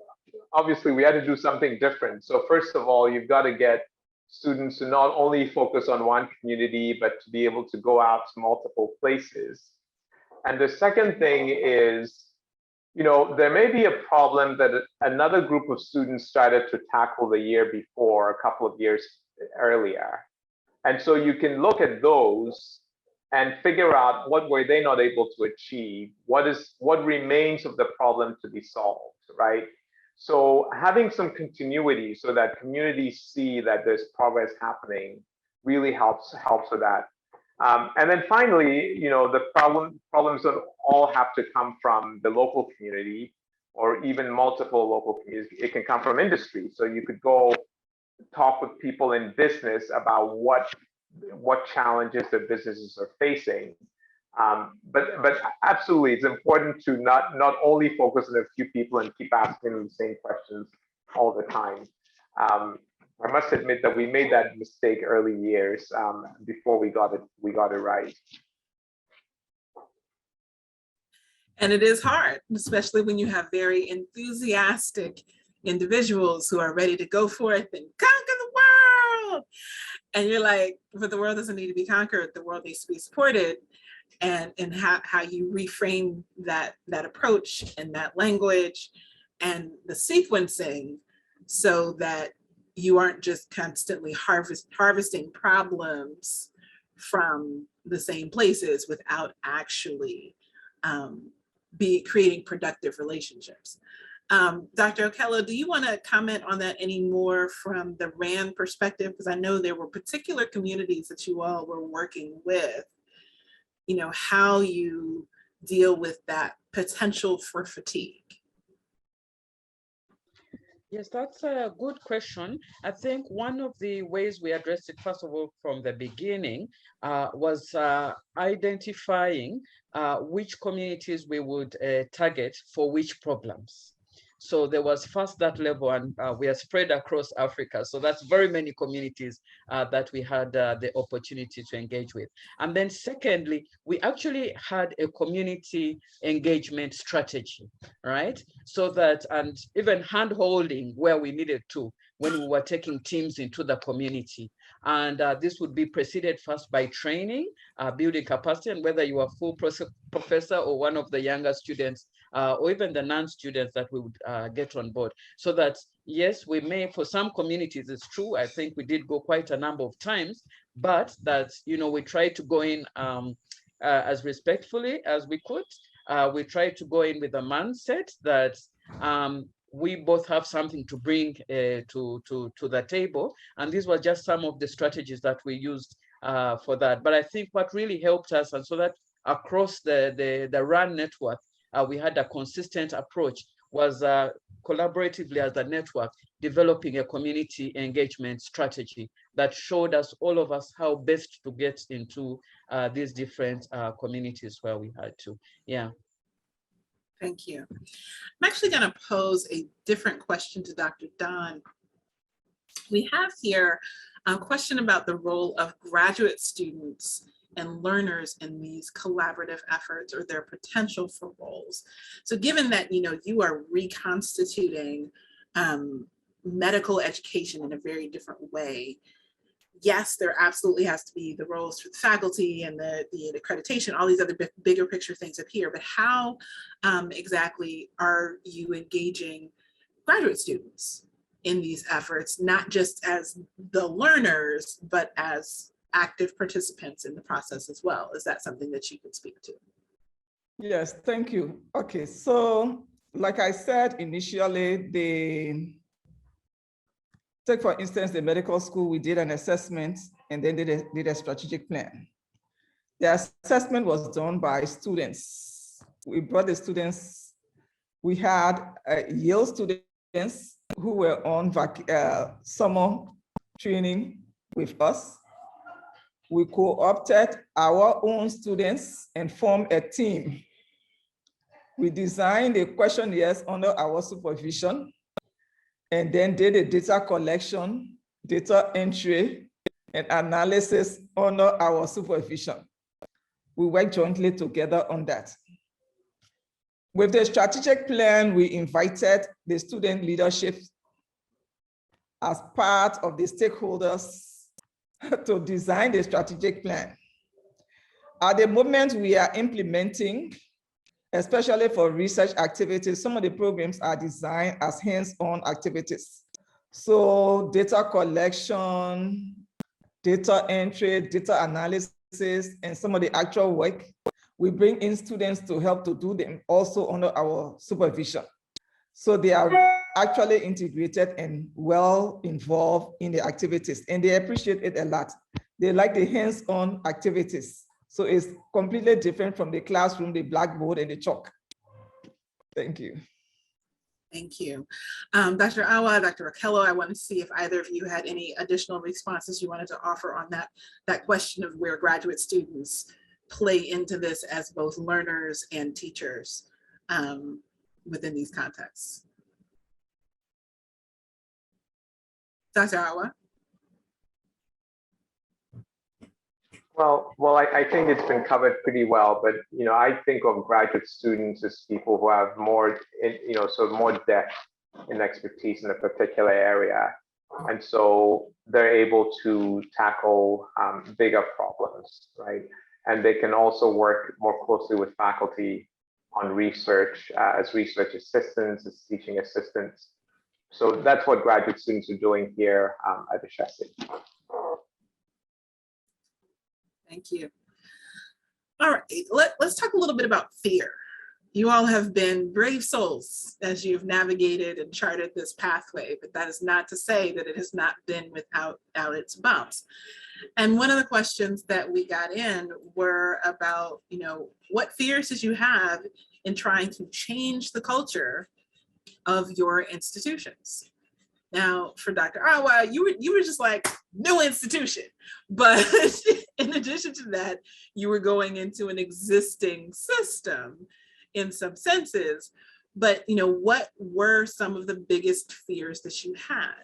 obviously we had to do something different. So first of all, you've got to get students to not only focus on one community, but to be able to go out to multiple places. And the second thing is, you know, there may be a problem that another group of students started to tackle the year before, a couple of years earlier. And so you can look at those and figure out what were they not able to achieve, what remains of the problem to be solved, right? So having some continuity so that communities see that there's progress happening really helps with that. And then finally, you know, the problems don't all have to come from the local community or even multiple local communities. It can come from industry. So you could go talk with people in business about what challenges their businesses are facing. But absolutely, it's important to not only focus on a few people and keep asking them the same questions all the time. I must admit that we made that mistake early years before we got it right. And it is hard, especially when you have very enthusiastic individuals who are ready to go forth and conquer the world. And you're like, but the world doesn't need to be conquered. The world needs to be supported. And how you reframe that approach and that language and the sequencing so that you aren't just constantly harvesting problems from the same places without actually creating productive relationships. Dr. Okello, do you want to comment on that any more from the RAND perspective? Because I know there were particular communities that you all were working with, you know, how you deal with that potential for fatigue. Yes, that's a good question. I think one of the ways we addressed it, first of all, from the beginning, was identifying which communities we would target for which problems. So there was first that level, and we are spread across Africa. So that's very many communities that we had the opportunity to engage with. And then secondly, we actually had a community engagement strategy, right? So that, and even hand-holding where we needed to when we were taking teams into the community. And this would be preceded first by training, building capacity, and whether you are a full professor or one of the younger students, or even the non-students that we would get on board. So that, yes, we may, for some communities, it's true, I think we did go quite a number of times, but that, you know, we tried to go in as respectfully as we could. We tried to go in with a mindset that we both have something to bring to the table. And these were just some of the strategies that we used for that. But I think what really helped us, and so that across the RAN network, we had a consistent approach, was collaboratively as a network, developing a community engagement strategy that showed us, all of us, how best to get into these different communities where we had to. Yeah. Thank you. I'm actually going to pose a different question to Dr. Dahn. We have here a question about the role of graduate students and learners in these collaborative efforts, or their potential for roles. So given that, you know, you are reconstituting medical education in a very different way, yes, there absolutely has to be the roles for the faculty and the accreditation, all these other bigger picture things up here, but how exactly are you engaging graduate students in these efforts, not just as the learners, but as active participants in the process as well? Is that something that you could speak to? Yes, thank you. Okay, so like I said initially, take for instance, the medical school, we did an assessment and then did a strategic plan. The assessment was done by students. We brought the students, we had Yale students who were on summer training with us. We co-opted our own students and formed a team. We designed the questionnaires under our supervision and then did a data collection, data entry, and analysis under our supervision. We worked jointly together on that. With the strategic plan, we invited the student leadership as part of the stakeholders to design the strategic plan. At the moment we are implementing, especially for research activities, some of the programs are designed as hands-on activities. So data collection, data entry, data analysis, and some of the actual work, we bring in students to help to do them also under our supervision. So they are actually integrated and well involved in the activities, and they appreciate it a lot. They like the hands-on activities. So it's completely different from the classroom, the blackboard, and the chalk. Thank you. Thank you. Dr. Awuah, Dr. Okello, I want to see if either of you had any additional responses you wanted to offer on that question of where graduate students play into this as both learners and teachers within these contexts. Dr. Awuah? Well, I think it's been covered pretty well, but I think of graduate students as people who have more, sort of more depth in expertise in a particular area, and so they're able to tackle bigger problems, right? And they can also work more closely with faculty on research as research assistants, as teaching assistants. So that's what graduate students are doing here at Ashesi. Thank you. All right, let's talk a little bit about fear. You all have been brave souls as you've navigated and charted this pathway, but that is not to say that it has not been without its bumps. And one of the questions that we got in were about, what fears did you have in trying to change the culture of your institutions? Now, for Dr. Awuah, you were just like, no institution. But in addition to that, you were going into an existing system in some senses. But what were some of the biggest fears that you had?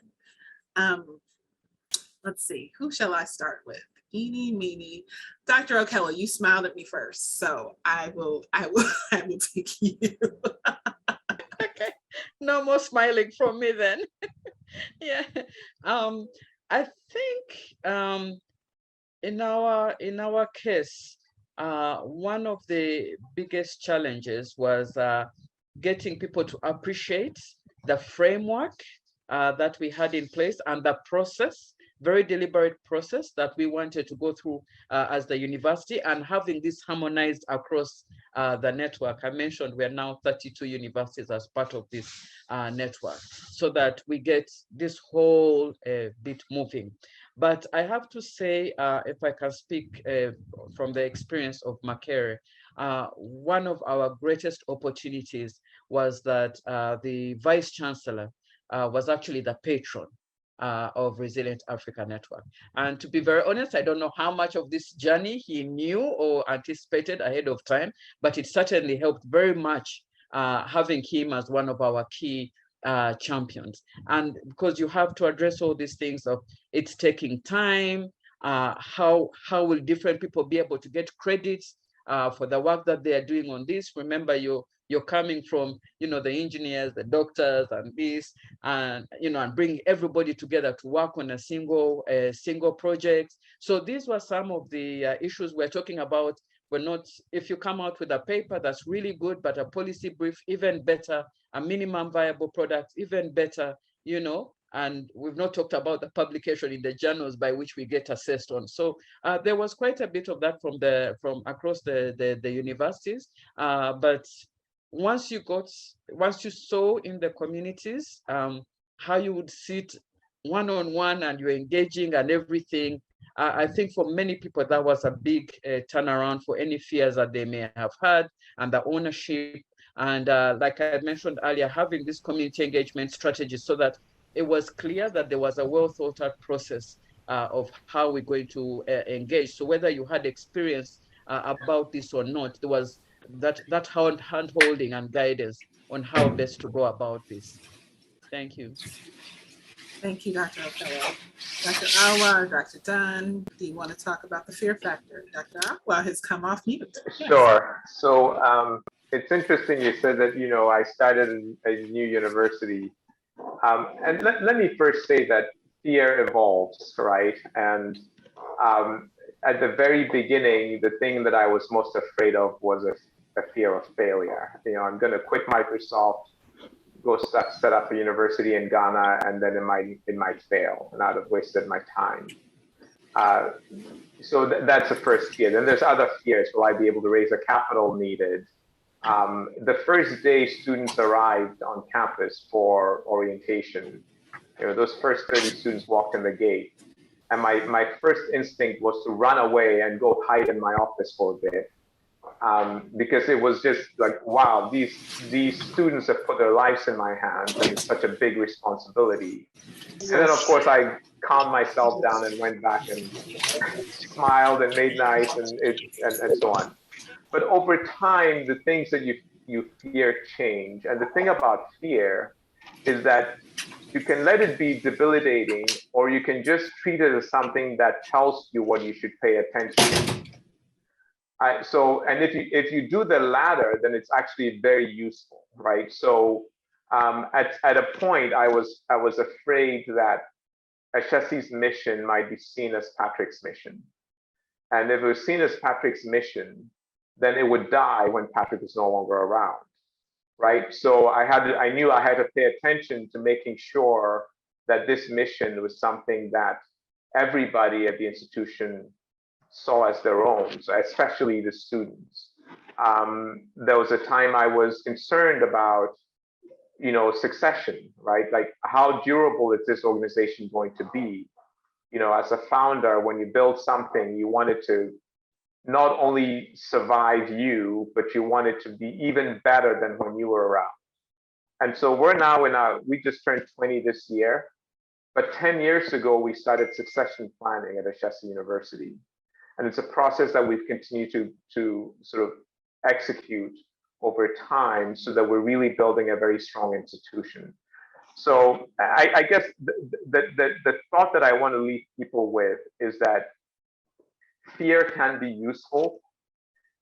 Let's see, who shall I start with? Eeny, meeny. Dr. Okello, you smiled at me first, so I will take you. Okay, no more smiling from me then. Yeah, I think in our case, one of the biggest challenges was getting people to appreciate the framework that we had in place and the process, very deliberate process that we wanted to go through as the university, and having this harmonized across the network. I mentioned we're now 32 universities as part of this network, so that we get this whole bit moving. But I have to say, if I can speak from the experience of Makerere, one of our greatest opportunities was that the Vice Chancellor was actually the patron of Resilient Africa Network. And to be very honest, I don't know how much of this journey he knew or anticipated ahead of time, but it certainly helped very much having him as one of our key champions. And because you have to address all these things of it's taking time, how will different people be able to get credits for the work that they are doing on this? Remember, you're coming from, the engineers, the doctors, and this, and and bring everybody together to work on a single project. So these were some of the issues we're talking about. We're not, if you come out with a paper, that's really good, but a policy brief, even better, a minimum viable product, even better, and we've not talked about the publication in the journals by which we get assessed on. So there was quite a bit of that from across the universities, but once you saw in the communities how you would sit one-on-one and you're engaging and everything, I think for many people that was a big turnaround for any fears that they may have had, and the ownership, and like I mentioned earlier, having this community engagement strategy so that it was clear that there was a well thought out process of how we're going to engage. So whether you had experience about this or not, there was that hand holding and guidance on how best to go about this. Thank you. Thank you, Dr. Othello. Dr. Awuah, Dr. Dahn, do you want to talk about the fear factor? Dr. Awuah has come off mute. Sure. So it's interesting you said that, I started a new university. And let me first say that fear evolves, right? And at the very beginning, the thing that I was most afraid of was a fear of failure. I'm going to quit Microsoft, go set up a university in Ghana, and then it might fail, and I'd have wasted my time. So that's the first fear. Then there's other fears. Will I be able to raise the capital needed? The first day students arrived on campus for orientation, those first 30 students walked in the gate, and my first instinct was to run away and go hide in my office for a bit, because it was just like, wow, these students have put their lives in my hands, and it's such a big responsibility. And then of course I calmed myself down and went back and smiled and made nice and so on. But over time, the things that you fear change. And the thing about fear is that you can let it be debilitating, or you can just treat it as something that tells you what you should pay attention to. And if you do the latter, then it's actually very useful, right? So at a point, I was afraid that Ashesi's mission might be seen as Patrick's mission. And if it was seen as Patrick's mission, then it would die when Patrick is no longer around, right? So I knew I had to pay attention to making sure that this mission was something that everybody at the institution saw as their own, so especially the students. There was a time I was concerned about, succession, right? Like, how durable is this organization going to be? As a founder, when you build something, you want it to not only survive you, but you want it to be even better than when you were around. And so we're now we just turned 20 this year, but 10 years ago, we started succession planning at Ashesi University. And it's a process that we've continued to sort of execute over time so that we're really building a very strong institution. So I guess the thought that I want to leave people with is that fear can be useful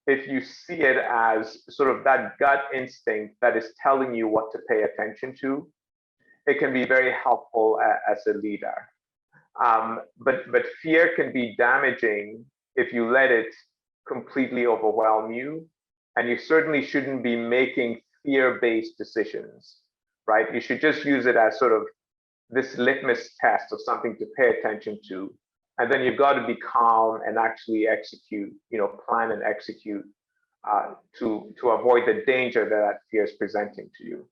if you see it as sort of that gut instinct that is telling you what to pay attention to. It can be very helpful as a leader. But fear can be damaging if you let it completely overwhelm you. And you certainly shouldn't be making fear-based decisions, right? You should just use it as sort of this litmus test of something to pay attention to. And then you've got to be calm and actually execute, plan and execute to avoid the danger that fear is presenting to you.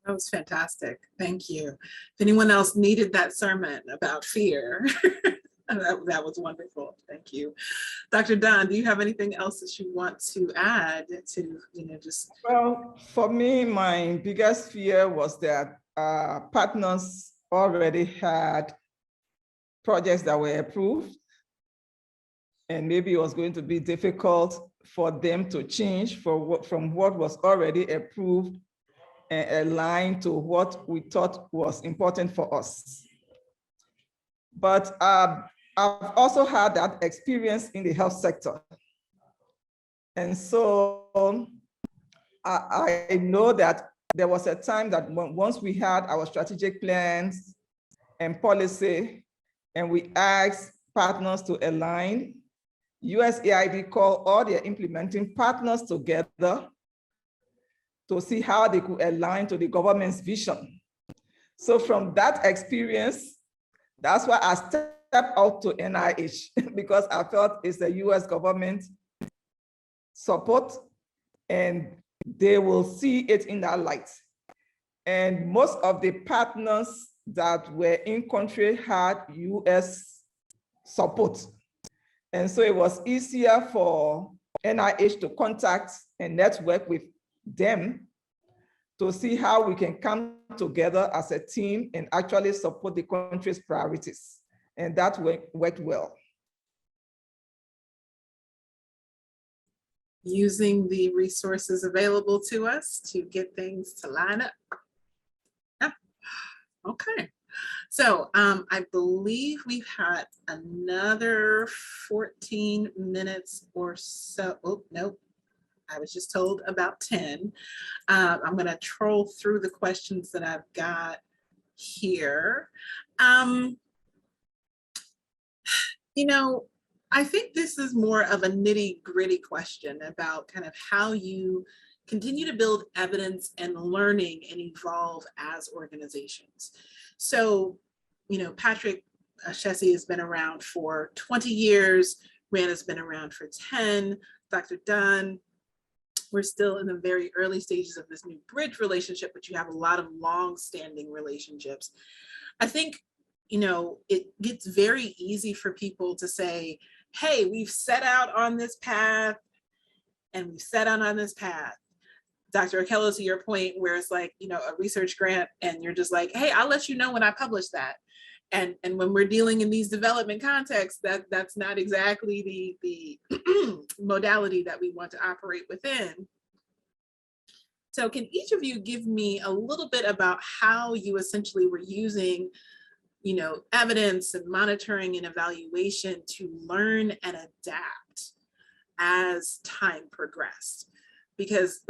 That was fantastic. Thank you. If anyone else needed that sermon about fear, That was wonderful. Thank you. Dr. Dahn, do you have anything else that you want to add to, just? Well, for me, my biggest fear was that partners already had projects that were approved, and maybe it was going to be difficult for them to change from what was already approved and aligned to what we thought was important for us. But I've also had that experience in the health sector. And so I know that there was a time that once we had our strategic plans and policy, and we asked partners to align, USAID called all their implementing partners together to see how they could align to the government's vision. So from that experience, that's why I stepped out to NIH, because I felt it's the US government support and they will see it in that light. And most of the partners that were in country had US support. And so it was easier for NIH to contact and network with them to see how we can come together as a team and actually support the country's priorities. And that worked well. Using the resources available to us to get things to line up. Yeah. Okay. So I believe we've had another 14 minutes or so. Oh, nope. I was just told about 10. I'm going to troll through the questions that I've got here. I think this is more of a nitty-gritty question about kind of how you continue to build evidence and learning and evolve as organizations. So, Patrick Ashesi has been around for 20 years. Rana's been around for 10. Dr. Dahn, we're still in the very early stages of this new bridge relationship, but you have a lot of long-standing relationships. I think, it gets very easy for people to say, hey, we've set out on this path and we've set out on this path. Dr. Okello, to your point, where it's like, a research grant and you're just like, hey, I'll let you know when I publish that. And when we're dealing in these development contexts, that's not exactly the modality that we want to operate within. So can each of you give me a little bit about how you essentially were using evidence and monitoring and evaluation to learn and adapt as time progressed? Because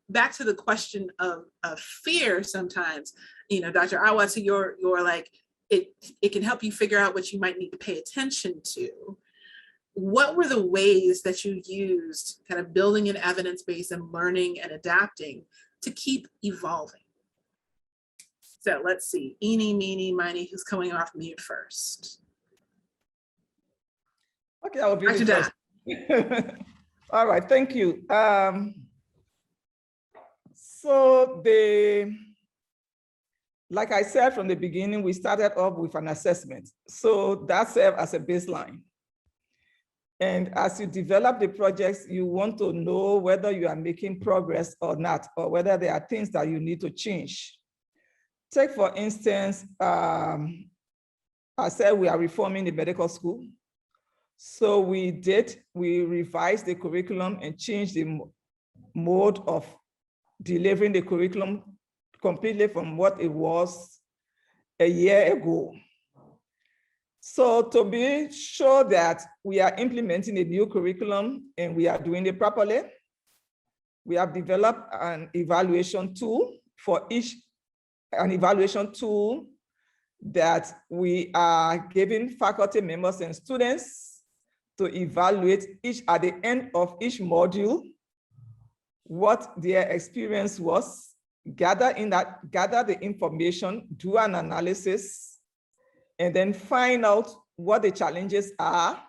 back to the question of fear sometimes, Dr. Awuah, to your like, it can help you figure out what you might need to pay attention to. What were the ways that you used kind of building an evidence base and learning and adapting to keep evolving? So let's see, eeny, meeny, miny, who's coming off mute first? Okay, I will be the first. All right, thank you. So like I said from the beginning, we started off with an assessment. So that served as a baseline. And as you develop the projects, you want to know whether you are making progress or not, or whether there are things that you need to change. Take, for instance, I said we are reforming the medical school. So we revised the curriculum and changed the mode of delivering the curriculum completely from what it was a year ago. So to be sure that we are implementing a new curriculum and we are doing it properly, we have developed an evaluation tool that we are giving faculty members and students to evaluate at the end of each module what their experience was, gather the information, do an analysis, and then find out what the challenges are,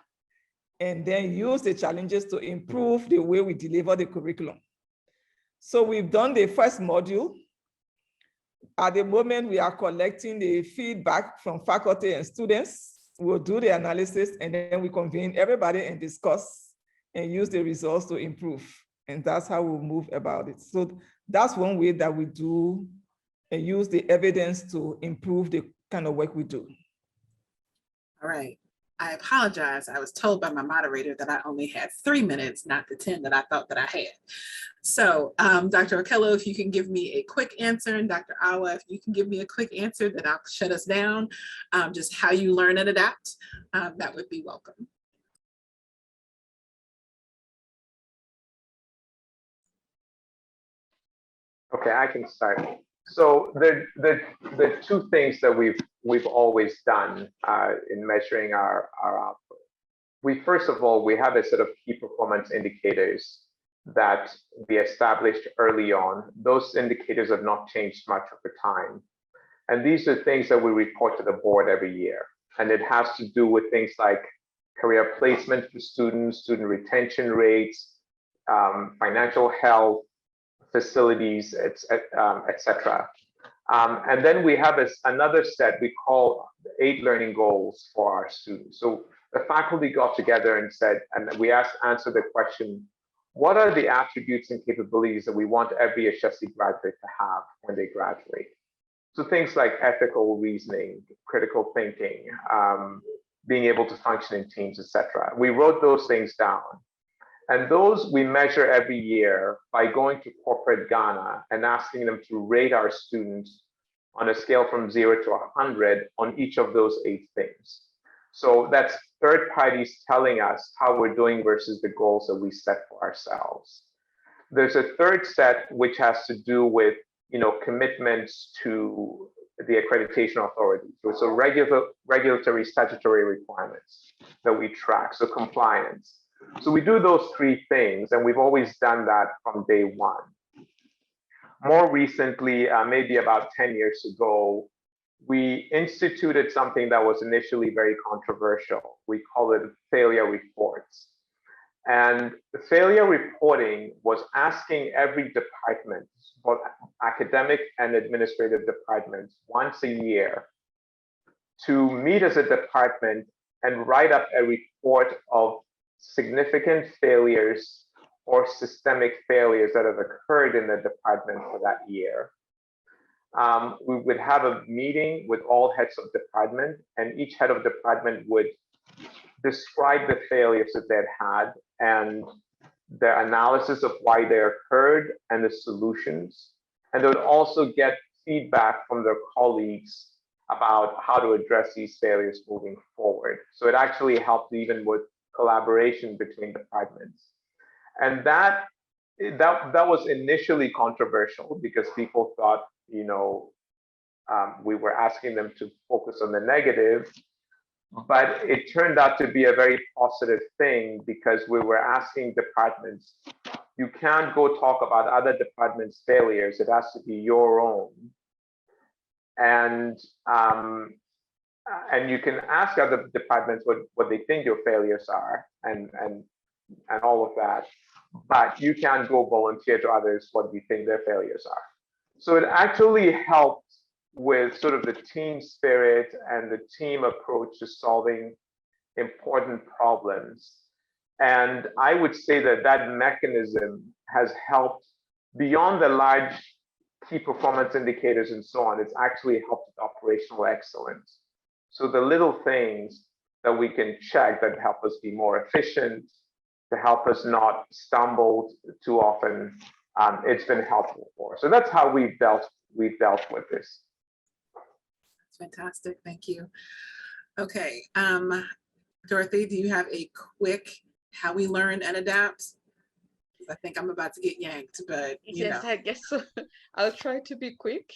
and then use the challenges to improve the way we deliver the curriculum. So we've done the first module. At the moment, we are collecting the feedback from faculty and students. we'll do the analysis, and then we convene everybody and discuss and use the results to improve. And that's how we'll move about it. So that's one way that we do and use the evidence to improve the kind of work we do. All right. I apologize. I was told by my moderator that I only had 3 minutes, not the 10 that I thought that I had. So Dr. Okello, if you can give me a quick answer, and Dr. Awuah, if you can give me a quick answer, then I'll shut us down. Just how you learn and adapt, that would be welcome. Okay, I can start. So the two things that we've always done in measuring our output. First of all, we have a set of key performance indicators that we established early on. Those indicators have not changed much over time. And these are things that we report to the board every year. And it has to do with things like career placement for students, student retention rates, financial health, facilities, etc. And then we have another set we call 8 learning goals for our students. So the faculty got together and said, and we answered the question, what are the attributes and capabilities that we want every Ashesi graduate to have when they graduate? So things like ethical reasoning, critical thinking, being able to function in teams, etc. We wrote those things down. And those we measure every year by going to corporate Ghana and asking them to rate our students on a scale from 0 to 100 on each of those 8 things. So that's third parties telling us how we're doing versus the goals that we set for ourselves. There's a third set which has to do with, commitments to the accreditation authority. So regulatory statutory requirements that we track, so compliance. So we do those 3 things, and we've always done that from day one. More recently, maybe about 10 years ago, we instituted something that was initially very controversial. We call it failure reports. And the failure reporting was asking every department, both academic and administrative departments, once a year to meet as a department and write up a report of significant failures or systemic failures that have occurred in the department for that year. We would have a meeting with all heads of department, and each head of department would describe the failures that they'd had and the analysis of why they occurred and the solutions. And they would also get feedback from their colleagues about how to address these failures moving forward. So it actually helped even with collaboration between departments. And that was initially controversial because people thought, we were asking them to focus on the negative, but it turned out to be a very positive thing because we were asking departments, you can't go talk about other departments' failures, it has to be your own. And you can ask other departments what they think your failures are and all of that, but you can't go volunteer to others what you think their failures are. So it actually helped with sort of the team spirit and the team approach to solving important problems. And I would say that mechanism has helped beyond the large key performance indicators and so on. It's actually helped with operational excellence. So the little things that we can check that help us be more efficient, to help us not stumble too often, it's been helpful for us. So that's how we've dealt with this. That's fantastic, thank you. Okay, Dorothy, do you have a quick how we learn and adapt? I think I'm about to get yanked, but yes, I guess so. I'll try to be quick.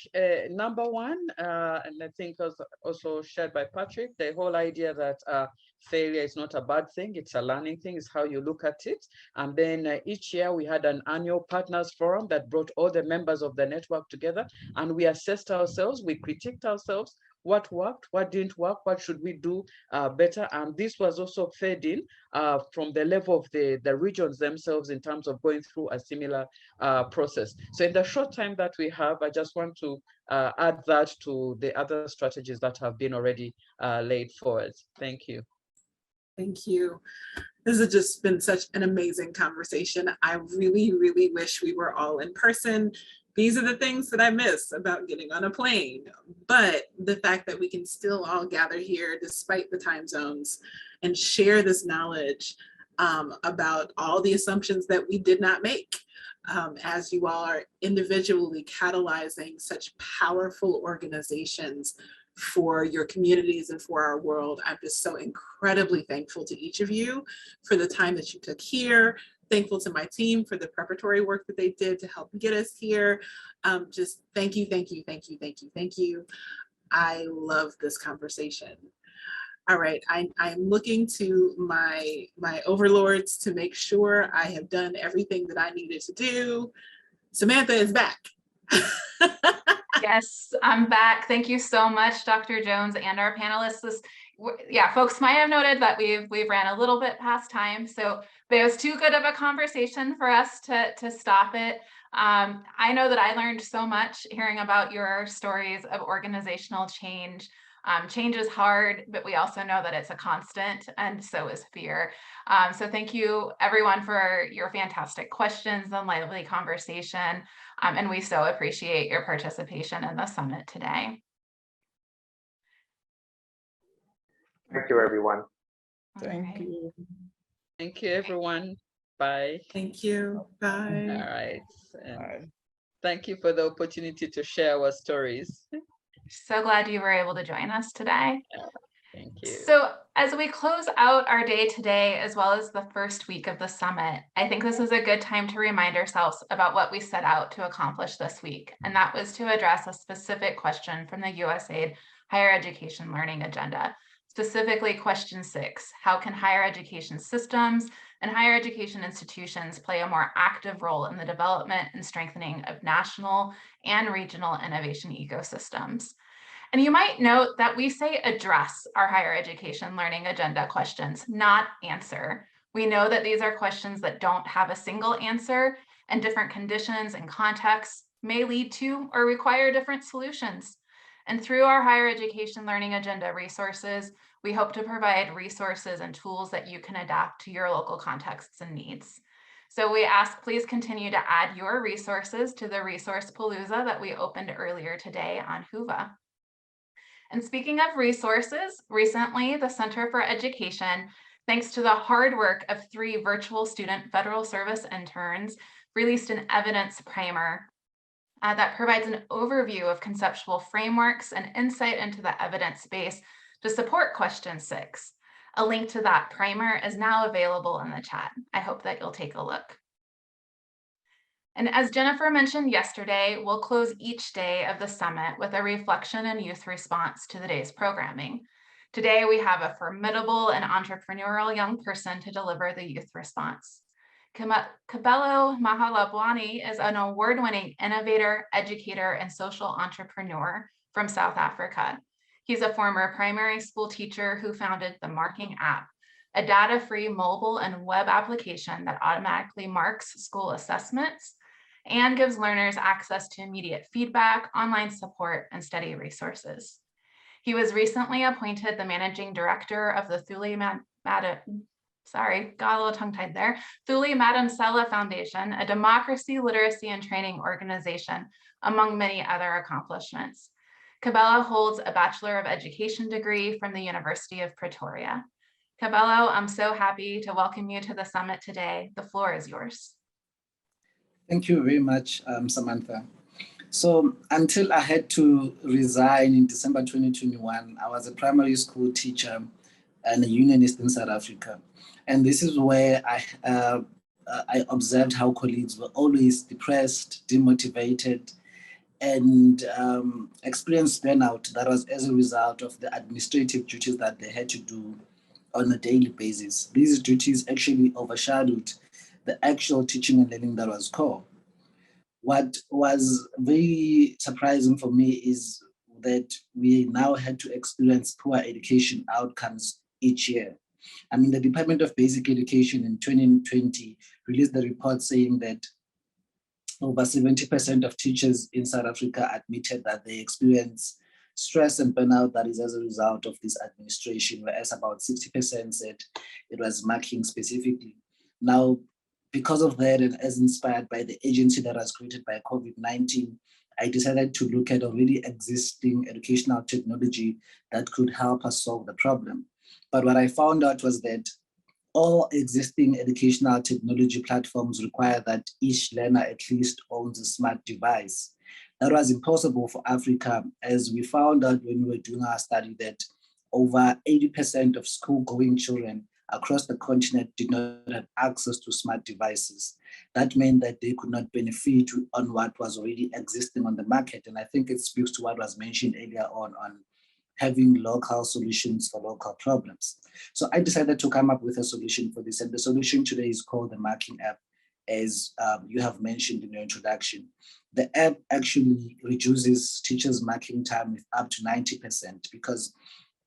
Number one, and I think was also shared by Patrick, the whole idea that failure is not a bad thing, it's a learning thing, is how you look at it. And then each year we had an annual partners forum that brought all the members of the network together, and we assessed ourselves, we critiqued ourselves, what worked, what didn't work, what should we do better. And this was also fed in from the level of the regions themselves in terms of going through a similar process. So in the short time that we have, I just want to add that to the other strategies that have been already laid forward. Thank you. Thank you. This has just been such an amazing conversation. I really, really wish we were all in person. These are the things that I miss about getting on a plane. But the fact that we can still all gather here despite the time zones and share this knowledge about all the assumptions that we did not make as you all are individually catalyzing such powerful organizations for your communities and for our world. I'm just so incredibly thankful to each of you for the time that you took here. Thankful to my team for the preparatory work that they did to help get us here. Just thank you, thank you, thank you, thank you, thank you. I love this conversation. All right, I'm looking to my overlords to make sure I have done everything that I needed to do. Samantha is back. Yes, I'm back. Thank you so much, Dr. Jones and our panelists. Yeah, folks might have noted that we've ran a little bit past time, so it was too good of a conversation for us to stop it. I know that I learned so much hearing about your stories of organizational change. Change is hard, but we also know that it's a constant, and so is fear. So thank you, everyone, for your fantastic questions and lively conversation. And we so appreciate your participation in the summit today. Thank you, everyone. Thank you. Thank you, everyone. Bye. Thank you. Bye. All right. Bye. Thank you for the opportunity to share our stories. So glad you were able to join us today. Thank you. So as we close out our day today, as well as the first week of the summit, I think this is a good time to remind ourselves about what we set out to accomplish this week. And that was to address a specific question from the USAID Higher Education Learning Agenda. Specifically, question 6, how can higher education systems and higher education institutions play a more active role in the development and strengthening of national and regional innovation ecosystems? And you might note that we say address our higher education learning agenda questions, not answer. We know that these are questions that don't have a single answer, and different conditions and contexts may lead to or require different solutions. And through our higher education learning agenda resources, we hope to provide resources and tools that you can adapt to your local contexts and needs. So we ask, please continue to add your resources to the resource palooza that we opened earlier today on Awuah. And speaking of resources, recently the Center for Education, thanks to the hard work of 3 virtual student federal service interns, released an evidence primer that provides an overview of conceptual frameworks and insight into the evidence base to support question 6. A link to that primer is now available in the chat. I hope that you'll take a look. And as Jennifer mentioned yesterday, we'll close each day of the summit with a reflection and youth response to the day's programming. Today, we have a formidable and entrepreneurial young person to deliver the youth response. Kabelo Mahalabwani is an award-winning innovator, educator, and social entrepreneur from South Africa. He's a former primary school teacher who founded the Marking app, a data-free mobile and web application that automatically marks school assessments and gives learners access to immediate feedback, online support, and study resources. He was recently appointed the managing director of the Thuli Madonsela Foundation, a democracy, literacy, and training organization, among many other accomplishments. Kabelo holds a Bachelor of Education degree from the University of Pretoria. Kabelo, I'm so happy to welcome you to the summit today. The floor is yours. Thank you very much, Samantha. So until I had to resign in December 2021, I was a primary school teacher and a unionist in South Africa. And this is where I observed how colleagues were always depressed, demotivated, and experienced burnout that was as a result of the administrative duties that they had to do on a daily basis. These duties actually overshadowed the actual teaching and learning that was core. What was very surprising for me is that we now had to experience poor education outcomes each year. I mean, the Department of Basic Education in 2020 released the report saying that over 70% of teachers in South Africa admitted that they experience stress and burnout that is as a result of this administration, whereas about 60% said it was marking specifically. Now, because of that, and as inspired by the agency that was created by COVID-19, I decided to look at already existing educational technology that could help us solve the problem. But what I found out was that all existing educational technology platforms require that each learner at least owns a smart device. That was impossible for Africa, as we found out when we were doing our study that over 80% of school-going children across the continent did not have access to smart devices. That meant that they could not benefit on what was already existing on the market. And I think it speaks to what was mentioned earlier on having local solutions for local problems. So I decided to come up with a solution for this. And the solution today is called the Marking App, as you have mentioned in your introduction. The app actually reduces teachers' marking time with up to 90%, because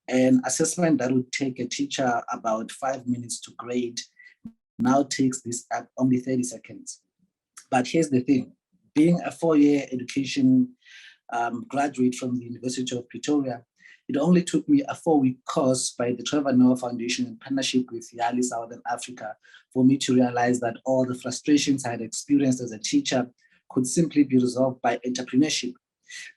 an assessment that would take a teacher about 5 minutes to grade now takes this app only 30 seconds. But here's the thing, being a 4-year education graduate from the University of Pretoria, it only took me a 4-week course by the Trevor Noah Foundation in partnership with Yali Southern Africa for me to realize that all the frustrations I had experienced as a teacher could simply be resolved by entrepreneurship.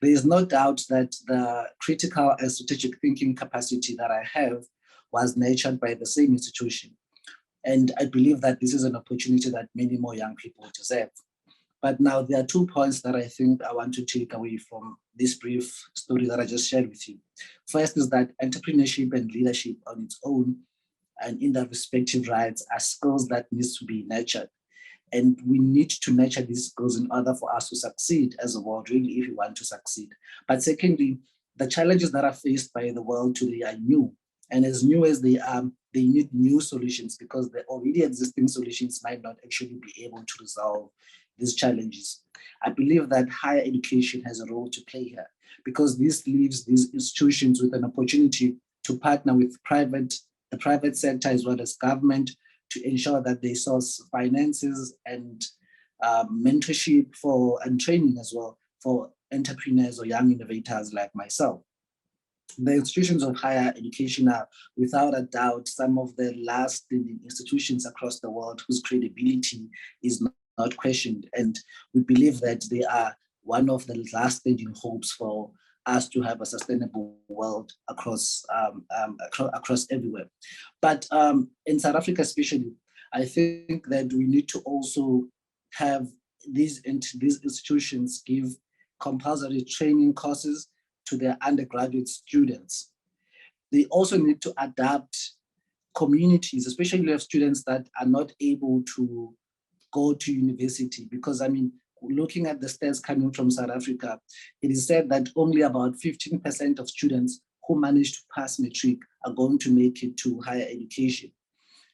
There is no doubt that the critical and strategic thinking capacity that I have was nurtured by the same institution. And I believe that this is an opportunity that many more young people deserve. But now there are 2 points that I think I want to take away from this brief story that I just shared with you. First is that entrepreneurship and leadership on its own and in their respective rights are skills that needs to be nurtured. And we need to nurture these skills in order for us to succeed as a world, really, if we want to succeed. But secondly, the challenges that are faced by the world today are new. And as new as they are, they need new solutions, because the already existing solutions might not actually be able to resolve these challenges. I believe that higher education has a role to play here, because this leaves these institutions with an opportunity to partner with the private sector as well as government to ensure that they source finances and mentorship and training as well for entrepreneurs or young innovators like myself. The institutions of higher education are, without a doubt, some of the last standing institutions across the world whose credibility is not questioned. And we believe that they are one of the last standing hopes for us to have a sustainable world across everywhere. But in South Africa especially, I think that we need to also have these institutions give compulsory training courses to their undergraduate students. They also need to adapt communities, especially of students that are not able to go to university, because I mean, looking at the stats coming from South Africa, it is said that only about 15% of students who manage to pass matric are going to make it to higher education.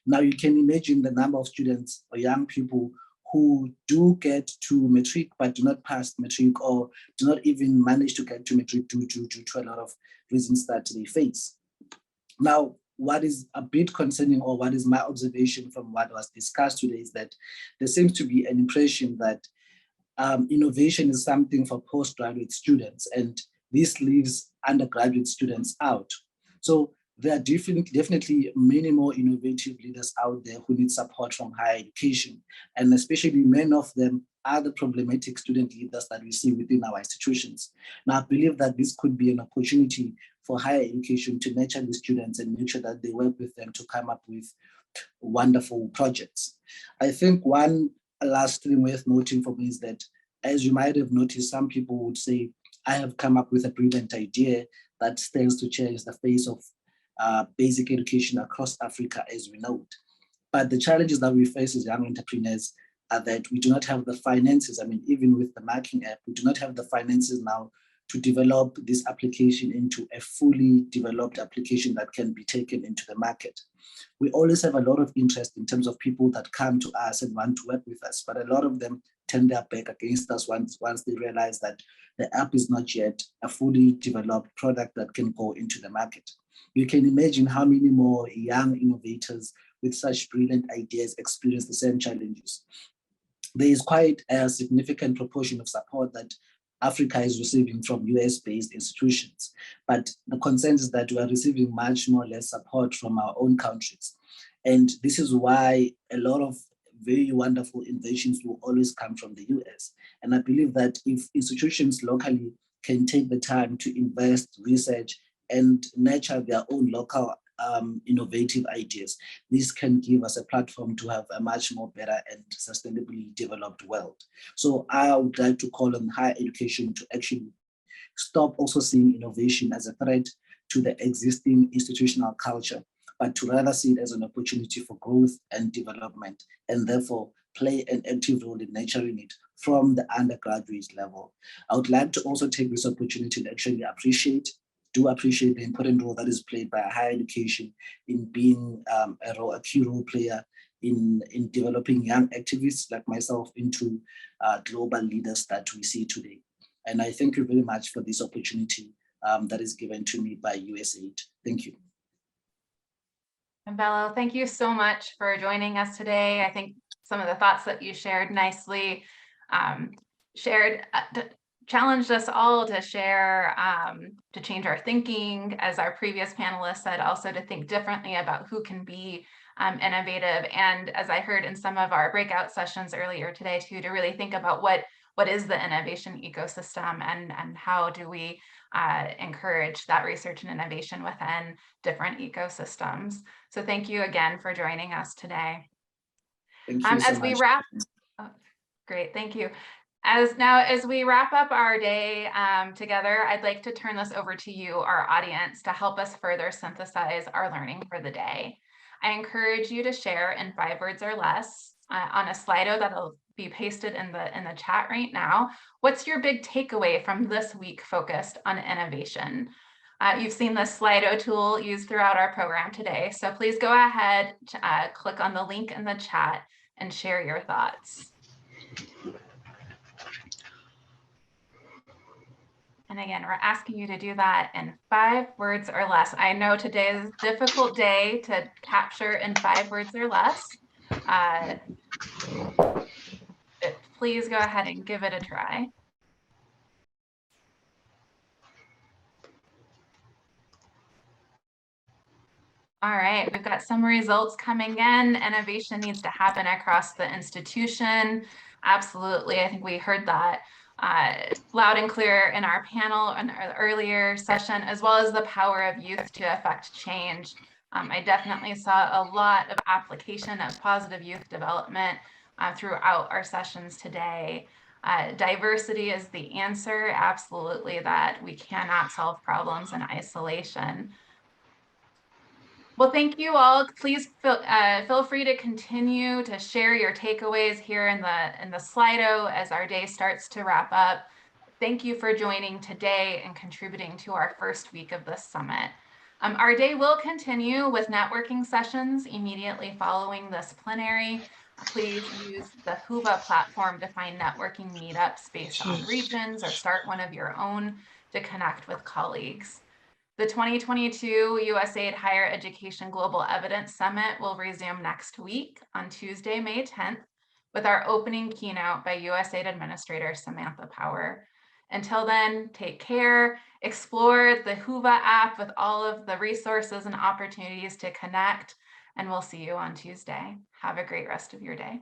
Now you can imagine the number of students or young people who do get to matric but do not pass matric, or do not even manage to get to matric due to a lot of reasons that they face. Now, what is a bit concerning, or what is my observation from what was discussed today, is that there seems to be an impression that innovation is something for postgraduate students, and this leaves undergraduate students out. So there are definitely many more innovative leaders out there who need support from higher education, and especially many of them are the problematic student leaders that we see within our institutions. Now, I believe that this could be an opportunity for higher education to nurture the students and make sure that they work with them to come up with wonderful projects. I think one last thing worth noting for me is that, as you might have noticed, some people would say, I have come up with a brilliant idea that stands to change the face of basic education across Africa as we know it. But the challenges that we face as young entrepreneurs are that we do not have the finances. I mean, even with the Marking App, we do not have the finances now to develop this application into a fully developed application that can be taken into the market. We always have a lot of interest in terms of people that come to us and want to work with us, but a lot of them turn their back against us once they realize that the app is not yet a fully developed product that can go into the market. You can imagine how many more young innovators with such brilliant ideas experience the same challenges. There is quite a significant proportion of support that Africa is receiving from US-based institutions, but the consensus is that we are receiving much more less support from our own countries. And this is why a lot of very wonderful innovations will always come from the US. And I believe that if institutions locally can take the time to invest, research, and nurture their own local innovative ideas, this can give us a platform to have a much more better and sustainably developed world. So I would like to call on higher education to actually stop also seeing innovation as a threat to the existing institutional culture, but to rather see it as an opportunity for growth and development, and therefore play an active role in nurturing it from the undergraduate level. I would like to also take this opportunity to actually appreciate the important role that is played by higher education in being a key role player in developing young activists like myself into global leaders that we see today. And I thank you very much for this opportunity that is given to me by USAID. Thank you. And Bello, thank you so much for joining us today. I think some of the thoughts that you shared nicely challenged us all to share, to change our thinking, as our previous panelists said, also to think differently about who can be innovative. And as I heard in some of our breakout sessions earlier today too, to really think about what is the innovation ecosystem and how do we encourage that research and innovation within different ecosystems. So thank you again for joining us today. Thank you so as we much. wrap, great, thank you. As we wrap up our day together, I'd like to turn this over to you, our audience, to help us further synthesize our learning for the day. I encourage you to share in 5 words or less on a Slido that'll be pasted in the chat right now. What's your big takeaway from this week focused on innovation? You've seen the Slido tool used throughout our program today, so please go ahead, click on the link in the chat and share your thoughts. And again, we're asking you to do that in 5 words or less. I know today is a difficult day to capture in 5 words or less. Please go ahead and give it a try. All right, we've got some results coming in. Innovation needs to happen across the institution. Absolutely, I think we heard that loud and clear in our panel and our earlier session, as well as the power of youth to affect change. I definitely saw a lot of application of positive youth development throughout our sessions today. Diversity is the answer, absolutely, that we cannot solve problems in isolation. Well, thank you all. Please feel free to continue to share your takeaways here in the Slido as our day starts to wrap up. Thank you for joining today and contributing to our first week of this summit. Our day will continue with networking sessions immediately following this plenary. Please use the HEGES platform to find networking meetups based on regions or start one of your own to connect with colleagues. The 2022 USAID Higher Education Global Evidence Summit will resume next week on Tuesday, May 10th, with our opening keynote by USAID Administrator Samantha Power. Until then, take care, explore the HEGES app with all of the resources and opportunities to connect, and we'll see you on Tuesday. Have a great rest of your day.